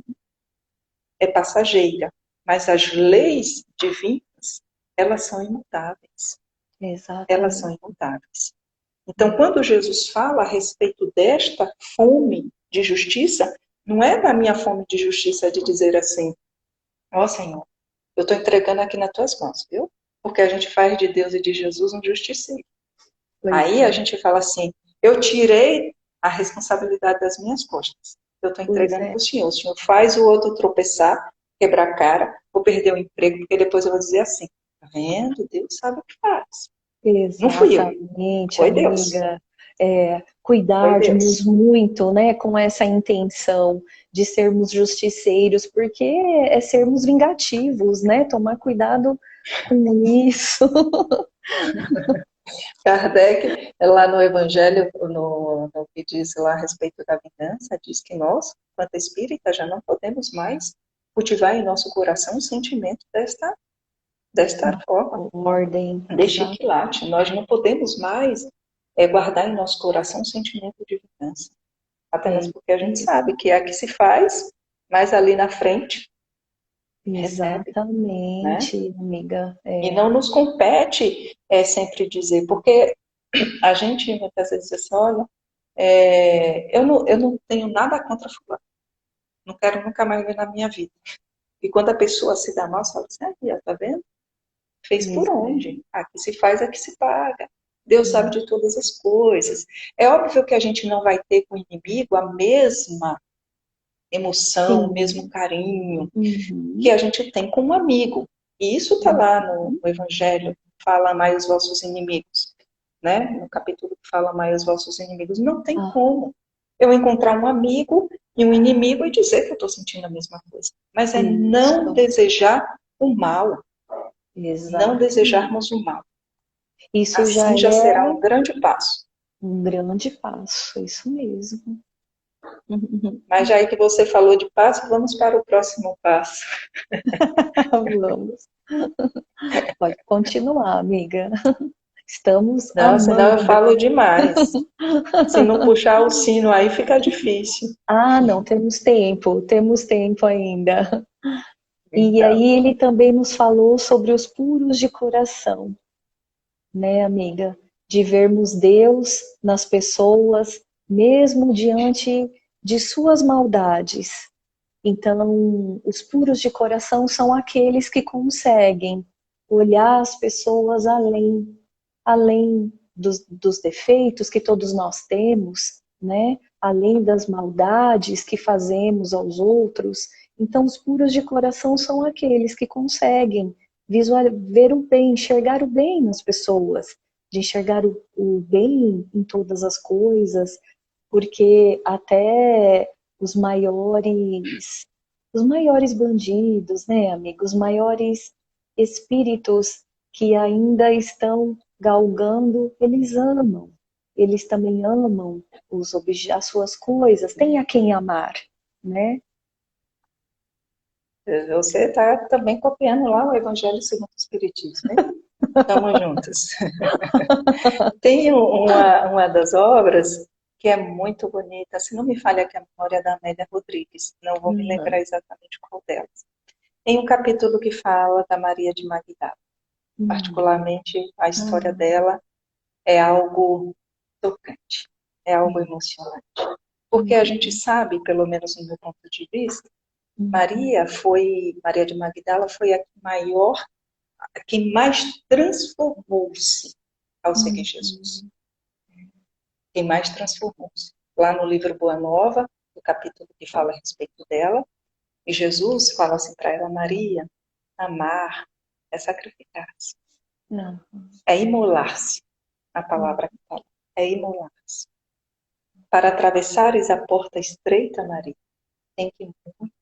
é passageira, mas as leis divinas, elas são imutáveis. Elas são Exatamente. imutáveis. Então, quando Jesus fala a respeito desta fome de justiça, não é da minha fome de justiça de dizer assim, ó Senhor, eu estou entregando aqui nas tuas mãos, viu? Porque a gente faz de Deus e de Jesus um justiceiro. Pois Aí a é. gente fala assim, eu tirei a responsabilidade das minhas costas. Eu estou Pois entregando para é. o Senhor. O Senhor faz o outro tropeçar, quebrar a cara, ou perder o emprego, porque depois eu vou dizer assim, tá vendo? Deus sabe o que faz. Não fui eu, Exatamente, foi Deus. amiga. Foi Cuidarmos Deus. muito, né, com essa intenção de sermos justiceiros, porque é sermos vingativos, né? Tomar cuidado com isso. Kardec, lá no Evangelho, no que diz lá a respeito da vingança, diz que nós, quanto espírita, já não podemos mais cultivar em nosso coração o sentimento desta forma, Ordem, deste exato. quilate. Nós não podemos mais guardar em nosso coração o sentimento de vingança. Até É mesmo porque a gente isso. sabe que é a que se faz, mas ali na frente recebe, né? Exatamente, amiga. E não nos compete sempre dizer, porque a gente muitas vezes diz assim, olha, Eu não tenho nada contra fulano. Não quero nunca mais ver na minha vida. E quando a pessoa se dá mal, você fala assim, aí, ó, tá vendo? Fez por Isso onde? Aqui se faz, aqui se paga. Deus sabe de todas as coisas. É óbvio que a gente não vai ter com o inimigo a mesma emoção, o mesmo sim. carinho que Uhum. a gente tem com um amigo. E isso está lá no Evangelho, fala mais os vossos inimigos, né? No capítulo que fala mais os vossos inimigos. Não tem Ah, como eu encontrar um amigo e um inimigo e dizer que eu estou sentindo a mesma coisa. Mas é não isso, desejar o mal, não exatamente. desejarmos o mal. Isso já Assim já é será um grande passo. um grande passo, isso mesmo. Mas já aí que você falou de passo, vamos para o próximo passo. Vamos, pode continuar, amiga. Estamos Não, senão eu amando. falo demais. Se não puxar o sino aí fica difícil. Ah, não, temos tempo ainda. E Então, aí ele também nos falou sobre os puros de coração, né, amiga? De vermos Deus nas pessoas, mesmo diante de suas maldades. Então, os puros de coração são aqueles que conseguem olhar as pessoas além dos defeitos que todos nós temos, né? Além das maldades que fazemos aos outros. Então, os puros de coração são aqueles que conseguem ver o bem, enxergar o bem nas pessoas, de enxergar o bem em todas as coisas, porque até os maiores bandidos, né, amigos, os maiores espíritos que ainda estão galgando, eles amam. Eles também amam as suas coisas, tem a quem amar, né? você está também copiando lá o Evangelho segundo o Espiritismo, hein? Estamos juntos. Tem uma das obras que é muito bonita, se não me falha aqui a memória da Amélia Rodrigues, não vou me Uhum, lembrar exatamente qual delas. Tem um capítulo que fala da Maria de Magdala. uhum, Particularmente, a história uhum, dela é algo tocante, é algo emocionante. Porque a gente uhum, sabe, pelo menos no meu ponto de vista, uhum, Maria de Magdala foi a que mais transformou-se ao seguir Jesus. uhum, Quem mais transformou-se. Lá no livro Boa Nova, o capítulo que fala a respeito dela, e Jesus fala assim para ela, Maria, amar é sacrificar-se, é imolar-se, a uhum, palavra que fala, é imolar-se. Para atravessares a porta estreita, Maria, tem que muito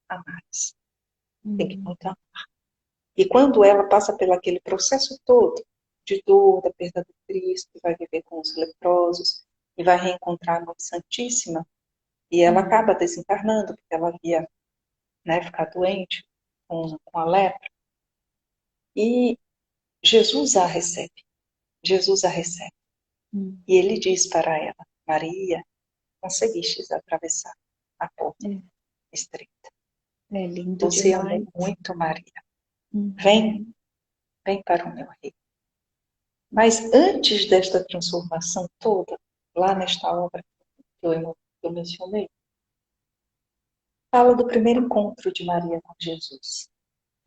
amar-se, tem que uhum, muito amar. E quando ela passa pelo aquele processo todo de dor, da perda do Cristo, vai viver com os leprosos e vai reencontrar a Mãe Santíssima, e ela uhum, acaba desencarnando, porque ela ia, né, ficar doente com a lepra, e Jesus a recebe, Jesus a recebe. uhum. E ele diz para ela, Maria, conseguistes atravessar a porta estreita. É lindo Você amou demais. muito, Maria. Vem, Uhum, vem para o meu reino. Mas antes desta transformação toda, lá nesta obra que eu mencionei, fala do primeiro encontro de Maria com Jesus.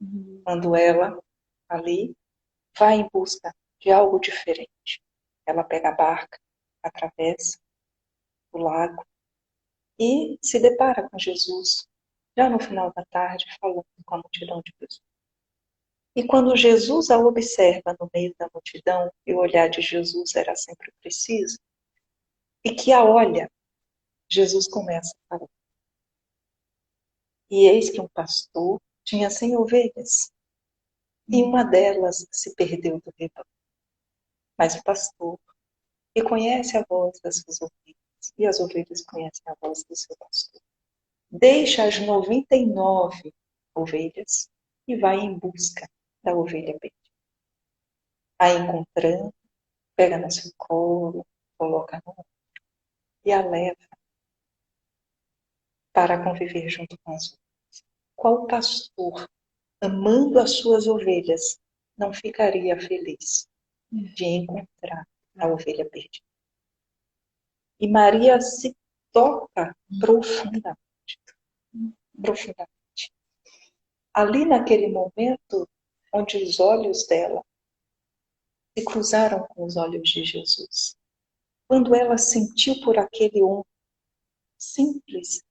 uhum, Quando ela, ali, vai em busca de algo diferente. Ela pega a barca, atravessa o lago e se depara com Jesus, já no final da tarde, falando com a multidão de pessoas. E quando Jesus a observa no meio da multidão, e o olhar de Jesus era sempre preciso, e que a olha, Jesus começa a falar. E eis que um pastor tinha 100 ovelhas, e uma uhum, delas se perdeu do rebanho. Mas o pastor reconhece a voz das suas ovelhas, e as ovelhas conhecem a voz do seu pastor. Deixa as 99 ovelhas e vai em busca da ovelha perdida. A encontrando, pega no seu colo, coloca no ombro e a leva para conviver junto com as ovelhas. Qual pastor, amando as suas ovelhas, não ficaria feliz de encontrar a ovelha perdida? E Maria se toca profundamente, profundamente. Ali naquele momento, onde os olhos dela se cruzaram com os olhos de Jesus, quando ela sentiu por aquele homem simples,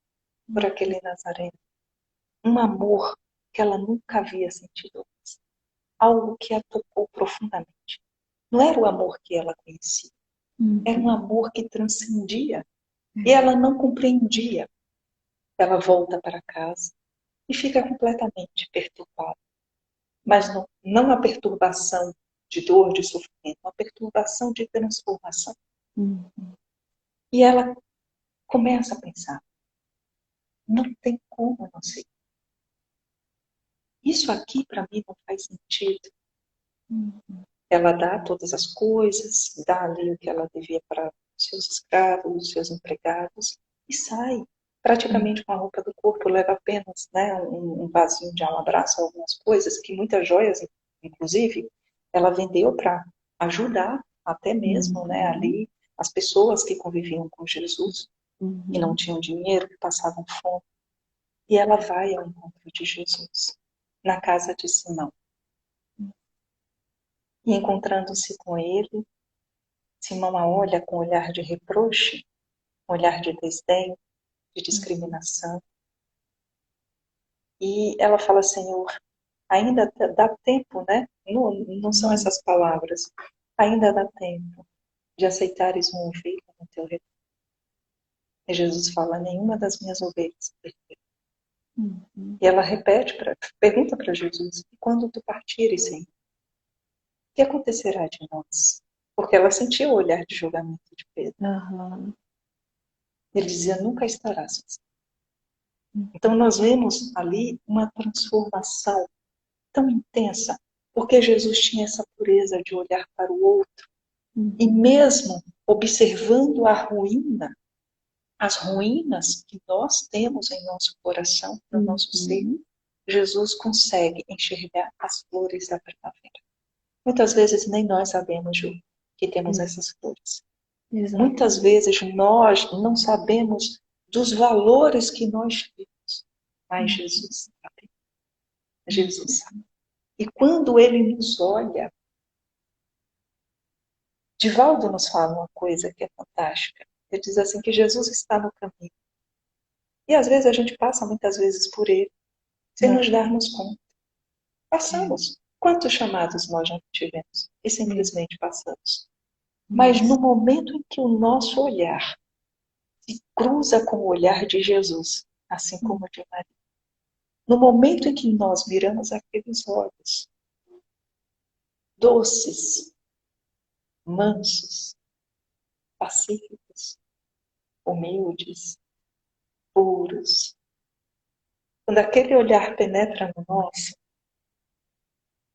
por aquele Nazareno, um amor que ela nunca havia sentido antes, algo que a tocou profundamente. Não era o amor que ela conhecia, era um amor que transcendia, e ela não compreendia. Ela volta para casa e fica completamente perturbada. Mas não a perturbação de dor, de sofrimento, uma perturbação de transformação. E ela começa a pensar, não tem como eu não sei. Isso aqui para mim não faz sentido. Ela dá todas as coisas, dá ali o que ela devia para seus escravos, seus empregados, e sai praticamente com a roupa do corpo, leva apenas, né, um vasinho de um abraço, algumas coisas, que muitas joias, inclusive, ela vendeu para ajudar até mesmo, né, ali, as pessoas que conviviam com Jesus, e não tinham dinheiro, que passavam fome. E ela vai ao encontro de Jesus, na casa de Simão. E encontrando-se com ele, Simão a olha com um olhar de reproche, um olhar de desdém, de discriminação. E ela fala, Senhor, ainda dá tempo, né? Não são essas palavras. Ainda dá tempo de aceitares uma ovelha no teu rebanho. E Jesus fala, nenhuma das minhas ovelhas perdeu. E ela pergunta para Jesus, e quando tu partires, Senhor, o que acontecerá de nós? Porque ela sentiu o olhar de julgamento de Pedro. Ele dizia, nunca estarás sozinho. Então nós vemos ali uma transformação tão intensa, porque Jesus tinha essa pureza de olhar para o outro. E mesmo observando a ruína, as ruínas que nós temos em nosso coração, no nosso ser, Jesus consegue enxergar as flores da primavera. Muitas vezes nem nós sabemos, Ju, que temos essas flores. Exato. Muitas vezes nós não sabemos dos valores que nós temos, mas Jesus sabe. Jesus sabe. E quando ele nos olha, Divaldo nos fala uma coisa que é fantástica. Ele diz assim que Jesus está no caminho. E às vezes a gente passa muitas vezes por ele, sem nos darmos conta. Passamos. Quantos chamados nós já tivemos? E simplesmente passamos. Mas no momento em que o nosso olhar se cruza com o olhar de Jesus, assim como o de Maria, no momento em que nós miramos aqueles olhos doces, mansos, pacíficos, humildes, puros, quando aquele olhar penetra no nosso,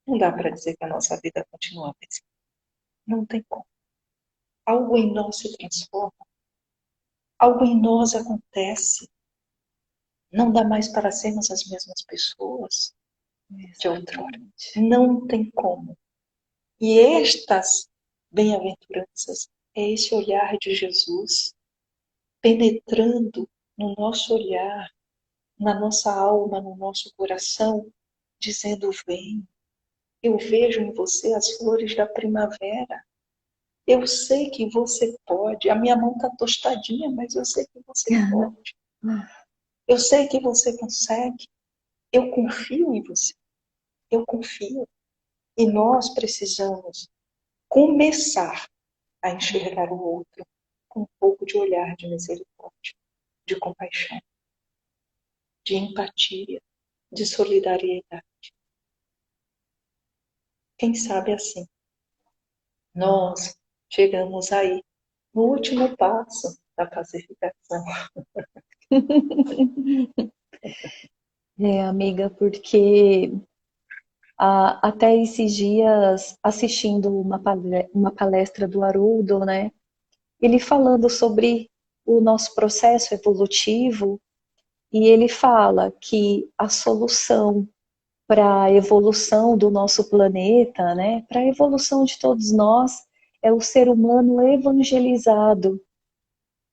não dá para dizer que a nossa vida continua a mesma. Não tem como. Algo em nós se transforma. Algo em nós acontece. Não dá mais para sermos as mesmas pessoas de outrora. Não tem como. E estas bem-aventuranças é esse olhar de Jesus penetrando no nosso olhar, na nossa alma, no nosso coração, dizendo: vem, eu vejo em você as flores da primavera. Eu sei que você pode. A minha mão está tostadinha, mas eu sei que você pode. Eu sei que você consegue. Eu confio em você. Eu confio. E nós precisamos começar a enxergar o outro com um pouco de olhar de misericórdia, de compaixão, de empatia, de solidariedade. Quem sabe assim, nós chegamos aí no último passo da pacificação. Amiga, porque até esses dias, assistindo uma palestra do Haroldo, né? Ele falando sobre o nosso processo evolutivo, e ele fala que a solução para a evolução do nosso planeta, né, para a evolução de todos nós, é o ser humano evangelizado.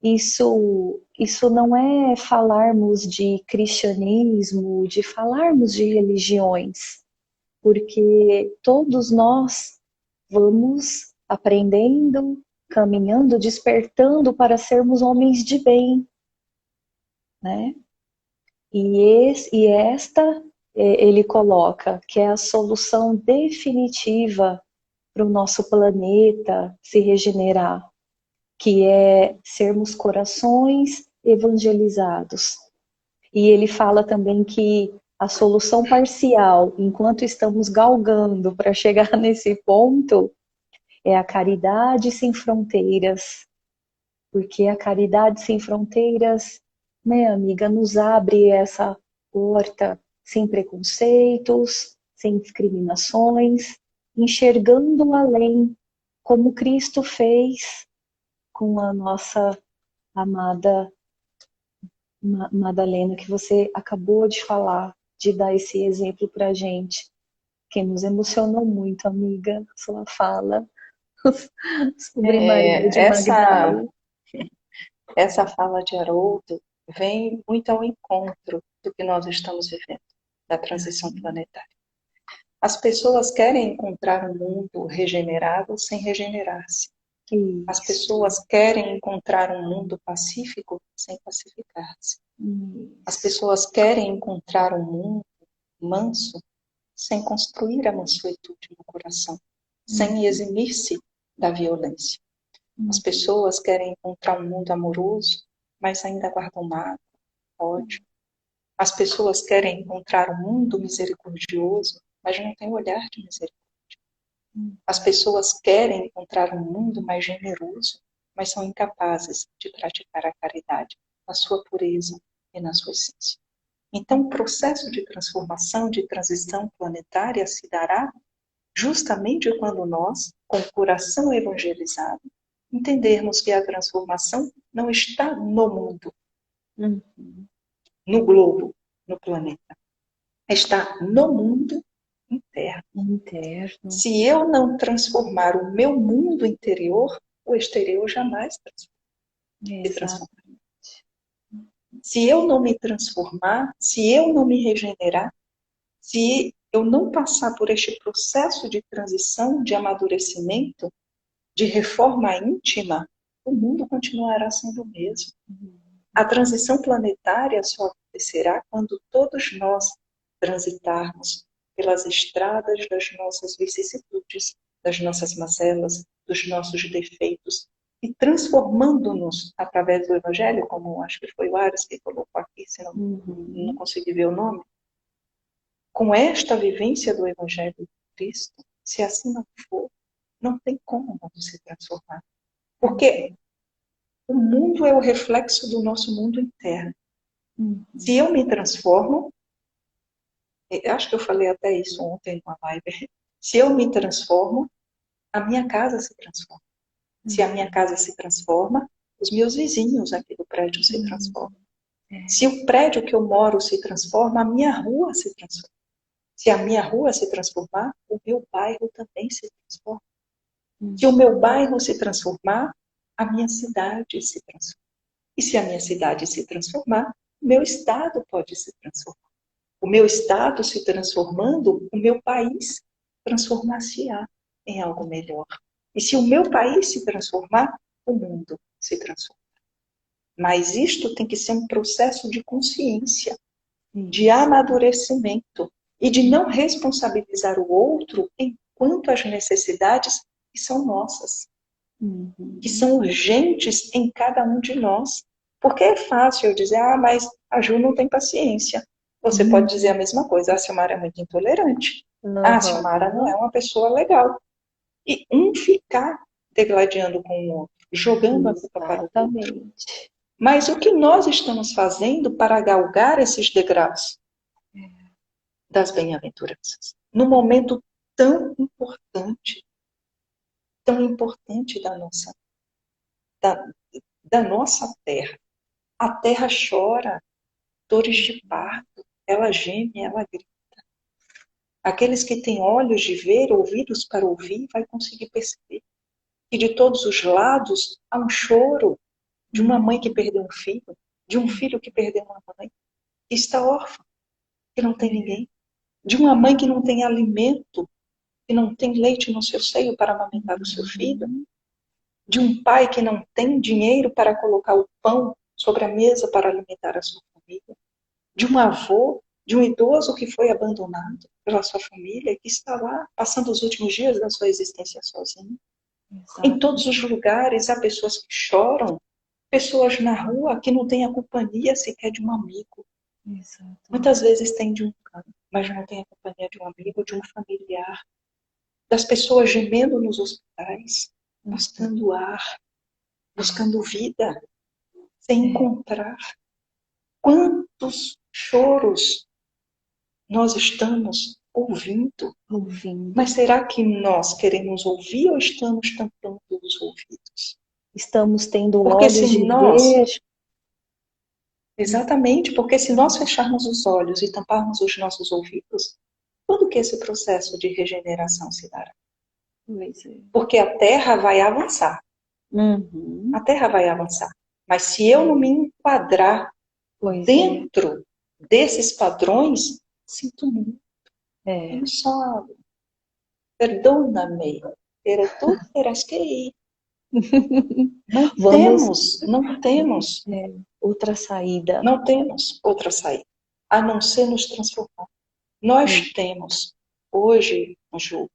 isso não é falarmos de cristianismo, de falarmos de religiões, porque todos nós vamos aprendendo, caminhando, despertando para sermos homens de bem, né? E esta ele coloca que é a solução definitiva para o nosso planeta se regenerar, que é sermos corações evangelizados. E ele fala também que a solução parcial, enquanto estamos galgando para chegar nesse ponto, é a caridade sem fronteiras. Porque a caridade sem fronteiras, né, amiga, nos abre essa porta sem preconceitos, sem discriminações, enxergando além, como Cristo fez com a nossa amada Madalena, que você acabou de falar, de dar esse exemplo para a gente, que nos emocionou muito, amiga, sua fala sobre Maria de Essa, Magdala. essa fala de Haroldo vem muito ao encontro do que nós estamos vivendo, da transição planetária. As pessoas querem encontrar um mundo regenerado sem regenerar-se. As pessoas querem encontrar um mundo pacífico sem pacificar-se. As pessoas querem encontrar um mundo manso sem construir a mansuetude no coração, sem eximir-se da violência. As pessoas querem encontrar um mundo amoroso, mas ainda guardam mágoa, ódio. As pessoas querem encontrar um mundo misericordioso, mas não têm olhar de misericórdia. As pessoas querem encontrar um mundo mais generoso, mas são incapazes de praticar a caridade na sua pureza e na sua essência. Então, o processo de transformação, de transição planetária se dará justamente quando nós, com o coração evangelizado, entendermos que a transformação não está no mundo, no globo, no planeta. Está no mundo interno. Se eu não transformar o meu mundo interior, o exterior jamais se transforma. Se eu não me transformar, se eu não me regenerar, se eu não passar por este processo de transição, de amadurecimento, de reforma íntima, o mundo continuará sendo o mesmo. A transição planetária só acontecerá quando todos nós transitarmos pelas estradas das nossas vicissitudes, das nossas mazelas, dos nossos defeitos, e transformando-nos através do Evangelho, como acho que foi o Ares que colocou aqui, se não consegui ver o nome, com esta vivência do Evangelho de Cristo, se assim não for, não tem como não se transformar. Porque o mundo é o reflexo do nosso mundo interno. Se eu me transformo, acho que eu falei até isso ontem numa live, se eu me transformo, a minha casa se transforma. Se a minha casa se transforma, os meus vizinhos aqui do prédio se transformam. Se o prédio que eu moro se transforma, a minha rua se transforma. Se a minha rua se transformar, o meu bairro também se transforma. Se o meu bairro se transformar, a minha cidade se transforma. E se a minha cidade se transformar, o meu estado pode se transformar. O meu estado se transformando, o meu país transformar-se-á em algo melhor. E se o meu país se transformar, o mundo se transforma. Mas isto tem que ser um processo de consciência, de amadurecimento e de não responsabilizar o outro enquanto as necessidades que são nossas, que são urgentes em cada um de nós. Porque é fácil eu dizer, mas a Ju não tem paciência. Você pode dizer a mesma coisa, a Silmara é muito intolerante. A Silmara não é uma pessoa legal. E um ficar degladiando com o outro, jogando a culpa para o outro. Mas o que nós estamos fazendo para galgar esses degraus das bem-aventuranças? Num momento tão importante da nossa terra. A terra chora, dores de parto, ela geme, ela grita. Aqueles que têm olhos de ver, ouvidos para ouvir, vai conseguir perceber que de todos os lados há um choro, de uma mãe que perdeu um filho, de um filho que perdeu uma mãe, que está órfão, que não tem ninguém, de uma mãe que não tem alimento, que não tem leite no seu seio para amamentar o seu filho, de um pai que não tem dinheiro para colocar o pão sobre a mesa para alimentar a sua família, de um avô, de um idoso que foi abandonado pela sua família e que está lá passando os últimos dias da sua existência sozinho. Exato. Em todos os lugares há pessoas que choram, pessoas na rua que não têm a companhia sequer de um amigo. Exato. Muitas vezes tem de um canto, mas não tem a companhia de um amigo, de um familiar. Das pessoas gemendo nos hospitais, buscando ar, buscando vida, sem encontrar. Quantos choros nós estamos ouvindo? Mas será que nós queremos ouvir ou estamos tampando os ouvidos? Estamos tendo Porque olhos se de nós... ver. Exatamente, porque se nós fecharmos os olhos e tamparmos os nossos ouvidos, quando que esse processo de regeneração se dará? Porque a Terra vai avançar. A Terra vai avançar. Mas se eu não me enquadrar dentro desses padrões, sinto muito. Eu só... Perdona-me, pero tú terás que ir. Não temos outra saída. Não temos outra saída, a não ser nos transformar. Nós temos, hoje, Ju,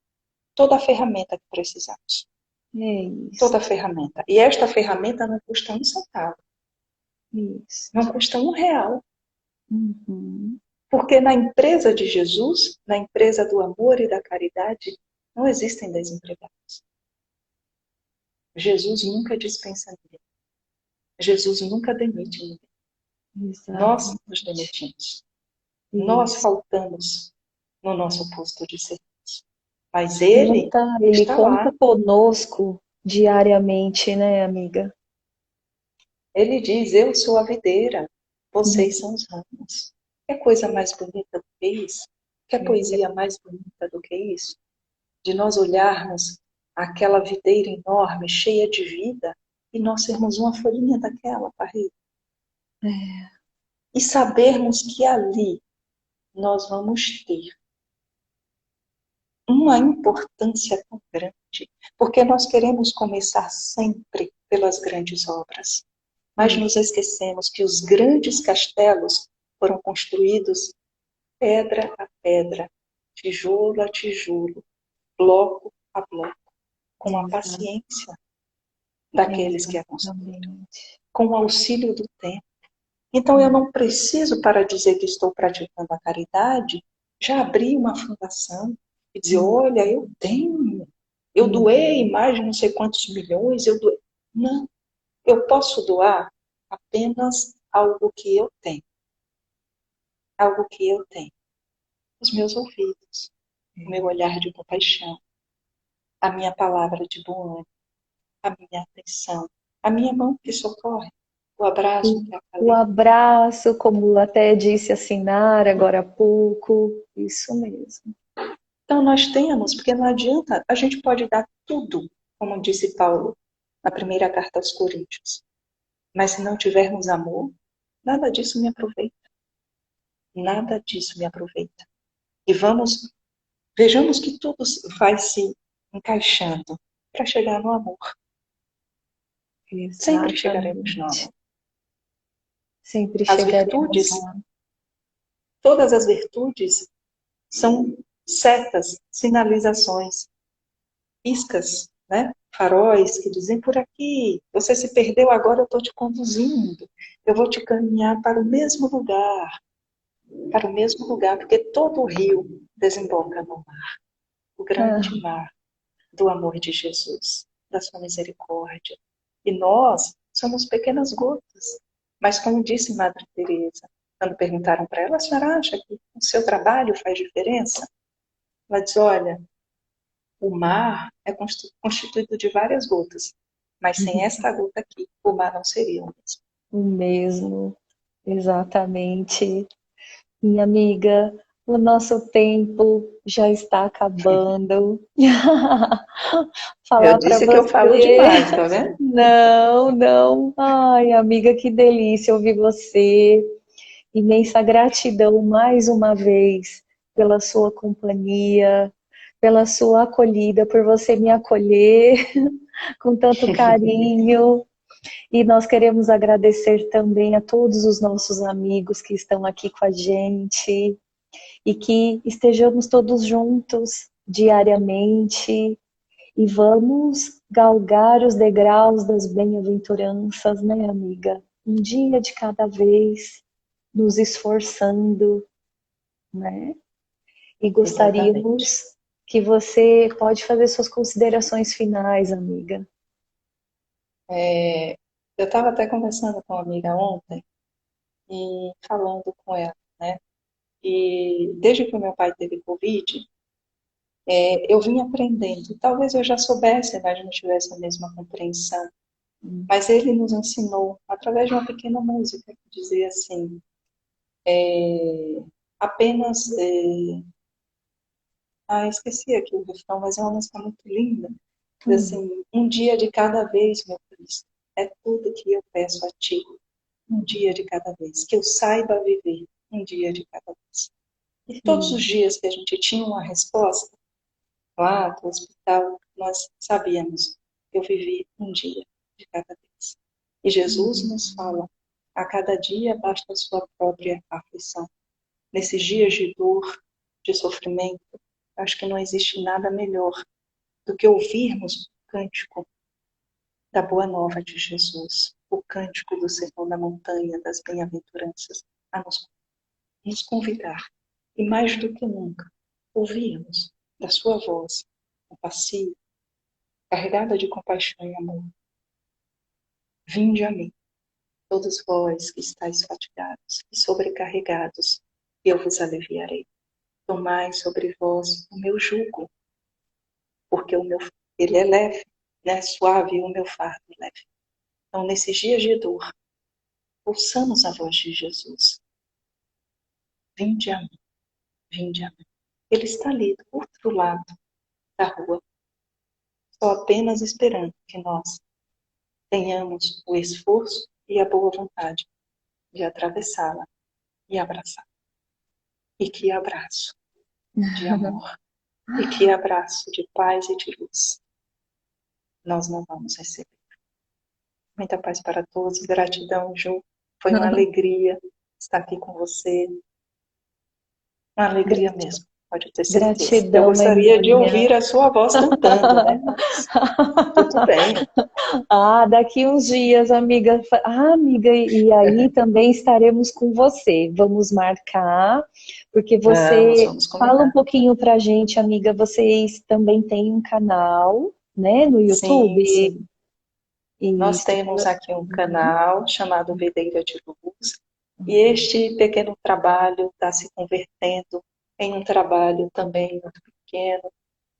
toda a ferramenta que precisamos. Toda a ferramenta. E esta ferramenta não custa um centavo. Não custa R$1. Porque na empresa de Jesus, na empresa do amor e da caridade, não existem desempregados. Jesus nunca dispensa ninguém. Jesus nunca demite ninguém. Nós nos demitimos. Nós faltamos no nosso posto de serviço. Mas ele está conta lá. conosco diariamente, né, amiga? Ele diz, eu sou a videira, vocês são os ramos. Que coisa mais bonita do que isso? Que poesia mais bonita do que isso? De nós olharmos aquela videira enorme, cheia de vida, e nós sermos uma folhinha daquela parede. E sabermos que ali nós vamos ter uma importância tão grande, porque nós queremos começar sempre pelas grandes obras, mas nos esquecemos que os grandes castelos foram construídos pedra a pedra, tijolo a tijolo, bloco a bloco, com a paciência daqueles que a construíram, com o auxílio do tempo. Então eu não preciso, para dizer que estou praticando a caridade, já abrir uma fundação e dizer, olha, eu tenho, eu doei mais de não sei quantos milhões, eu doei. Não, eu posso doar apenas algo que eu tenho. Algo que eu tenho. Os meus ouvidos, o meu olhar de compaixão, a minha palavra de bom ânimo, a minha atenção, a minha mão que socorre, o abraço que acalenta. O abraço, como até disse a Sinara agora há pouco, isso mesmo. Então nós temos, porque não adianta, a gente pode dar tudo, como disse Paulo na primeira carta aos Coríntios. Mas se não tivermos amor, nada disso me aproveita. Nada disso me aproveita. E vejamos que tudo vai se encaixando para chegar no amor. Exatamente. Sempre chegaremos no amor. Sempre as chegaremos virtudes, lá. Todas as virtudes são setas, sinalizações, piscas, né? Faróis que dizem por aqui, você se perdeu, agora eu estou te conduzindo, eu vou te caminhar para o mesmo lugar, porque todo o rio desemboca no mar, o grande mar do amor de Jesus, da sua misericórdia. E nós somos pequenas gotas, mas como disse Madre Teresa, quando perguntaram para ela, a senhora acha que o seu trabalho faz diferença? Ela diz, olha, o mar é constituído de várias gotas, mas sem esta gota aqui, o mar não seria o mesmo. O mesmo, exatamente. Minha amiga, O nosso tempo já está acabando. Eu Falar para disse que eu falo você. demais, tá vendo? Não, não. Ai, amiga, que delícia ouvir você. Imensa gratidão mais uma vez pela sua companhia, pela sua acolhida, por você me acolher com tanto carinho. E nós queremos agradecer também a todos os nossos amigos que estão aqui com a gente e que estejamos todos juntos diariamente e vamos galgar os degraus das bem-aventuranças, né, amiga? Um dia de cada vez, nos esforçando, né? E Exatamente. gostaríamos que você pode fazer suas considerações finais, amiga. É, eu estava até conversando com uma amiga ontem e falando com ela, né? E desde que o meu pai teve Covid, eu vim aprendendo. Talvez eu já soubesse, mas não tivesse a mesma compreensão. Mas ele nos ensinou, através de uma pequena música, que dizia assim, apenas... esqueci aqui o refrão, mas é uma música muito linda. Diz Hum, assim, um dia de cada vez, meu Cristo, é tudo que eu peço a Ti. Um dia de cada vez, que eu saiba viver um dia de cada vez. E todos os hum, dias que a gente tinha uma resposta lá do hospital, nós sabíamos, eu vivi um dia de cada vez. E Jesus hum, nos fala, a cada dia basta a sua própria aflição. Nesses dias de dor, de sofrimento, acho que não existe nada melhor do que ouvirmos o cântico da Boa Nova de Jesus, o cântico do Sermão da Montanha, das Bem-aventuranças, a nos convidar, e mais do que nunca, ouvirmos da sua voz, compassiva, carregada de compaixão e amor. Vinde a mim, todos vós que estáis fatigados e sobrecarregados, e eu vos aliviarei. Tomai sobre vós o meu jugo, porque ele é leve, né? Suave, e o meu fardo é leve. Então, nesses dias de dor, ouçamos a voz de Jesus. Vinde a mim, vinde a mim. Ele está ali, do outro lado da rua, só apenas esperando que nós tenhamos o esforço e a boa vontade de atravessá-la e abraçar. E que abraço de amor, e que abraço de paz e de luz nós não vamos receber. Muita paz para todos, gratidão, Ju. Foi uma alegria estar aqui com você, uma alegria mesmo, pode ter certeza. Eu Gratidão é gostaria de minha. ouvir a sua voz cantando, né? Mas tudo bem. Ah, daqui uns dias, amiga. Amiga, e aí também estaremos com você. Vamos marcar, porque você Vamos fala um combinar. pouquinho pra gente, amiga. Vocês também têm um canal, né, no Sim, YouTube. sim. Nós Isso. temos aqui um Uhum. canal chamado Videira de Luz, e este pequeno trabalho está se convertendo em um trabalho também muito pequeno,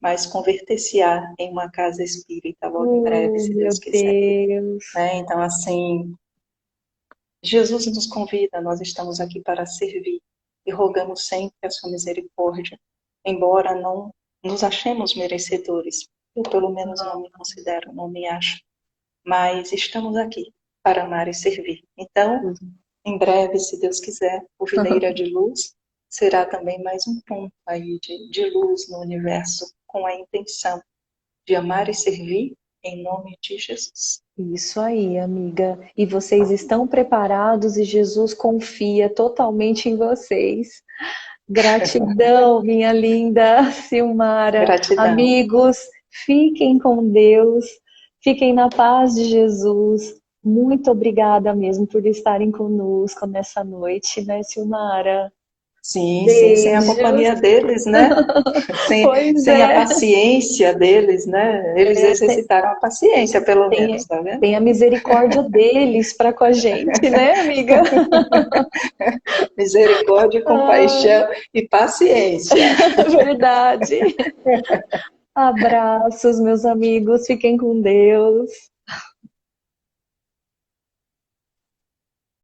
mas converter-se-á em uma casa espírita logo em breve, Oh, se meu Deus quiser. Deus. Né? Então, assim, Jesus nos convida, nós estamos aqui para servir e rogamos sempre a sua misericórdia, embora não nos achemos merecedores. Eu, pelo menos, não me considero, não me acho, mas estamos aqui para amar e servir. Então, em breve, se Deus quiser, o Videira de Luz será também mais um ponto aí de luz no universo, com a intenção de amar e servir em nome de Jesus. Isso aí, amiga. E vocês estão preparados e Jesus confia totalmente em vocês. Gratidão, minha linda Silmara. Gratidão. Amigos, fiquem com Deus, fiquem na paz de Jesus. Muito obrigada mesmo por estarem conosco nessa noite, né, Silmara? Sim, sim, sem a Beijos. companhia deles, né? Pois Sem a é, paciência deles, né? Eles exercitaram a paciência, pelo menos, tem, tá vendo? tem a misericórdia deles para com a gente, né, amiga? Misericórdia, Ah, compaixão e paciência. verdade. Abraços, meus amigos. Fiquem com Deus.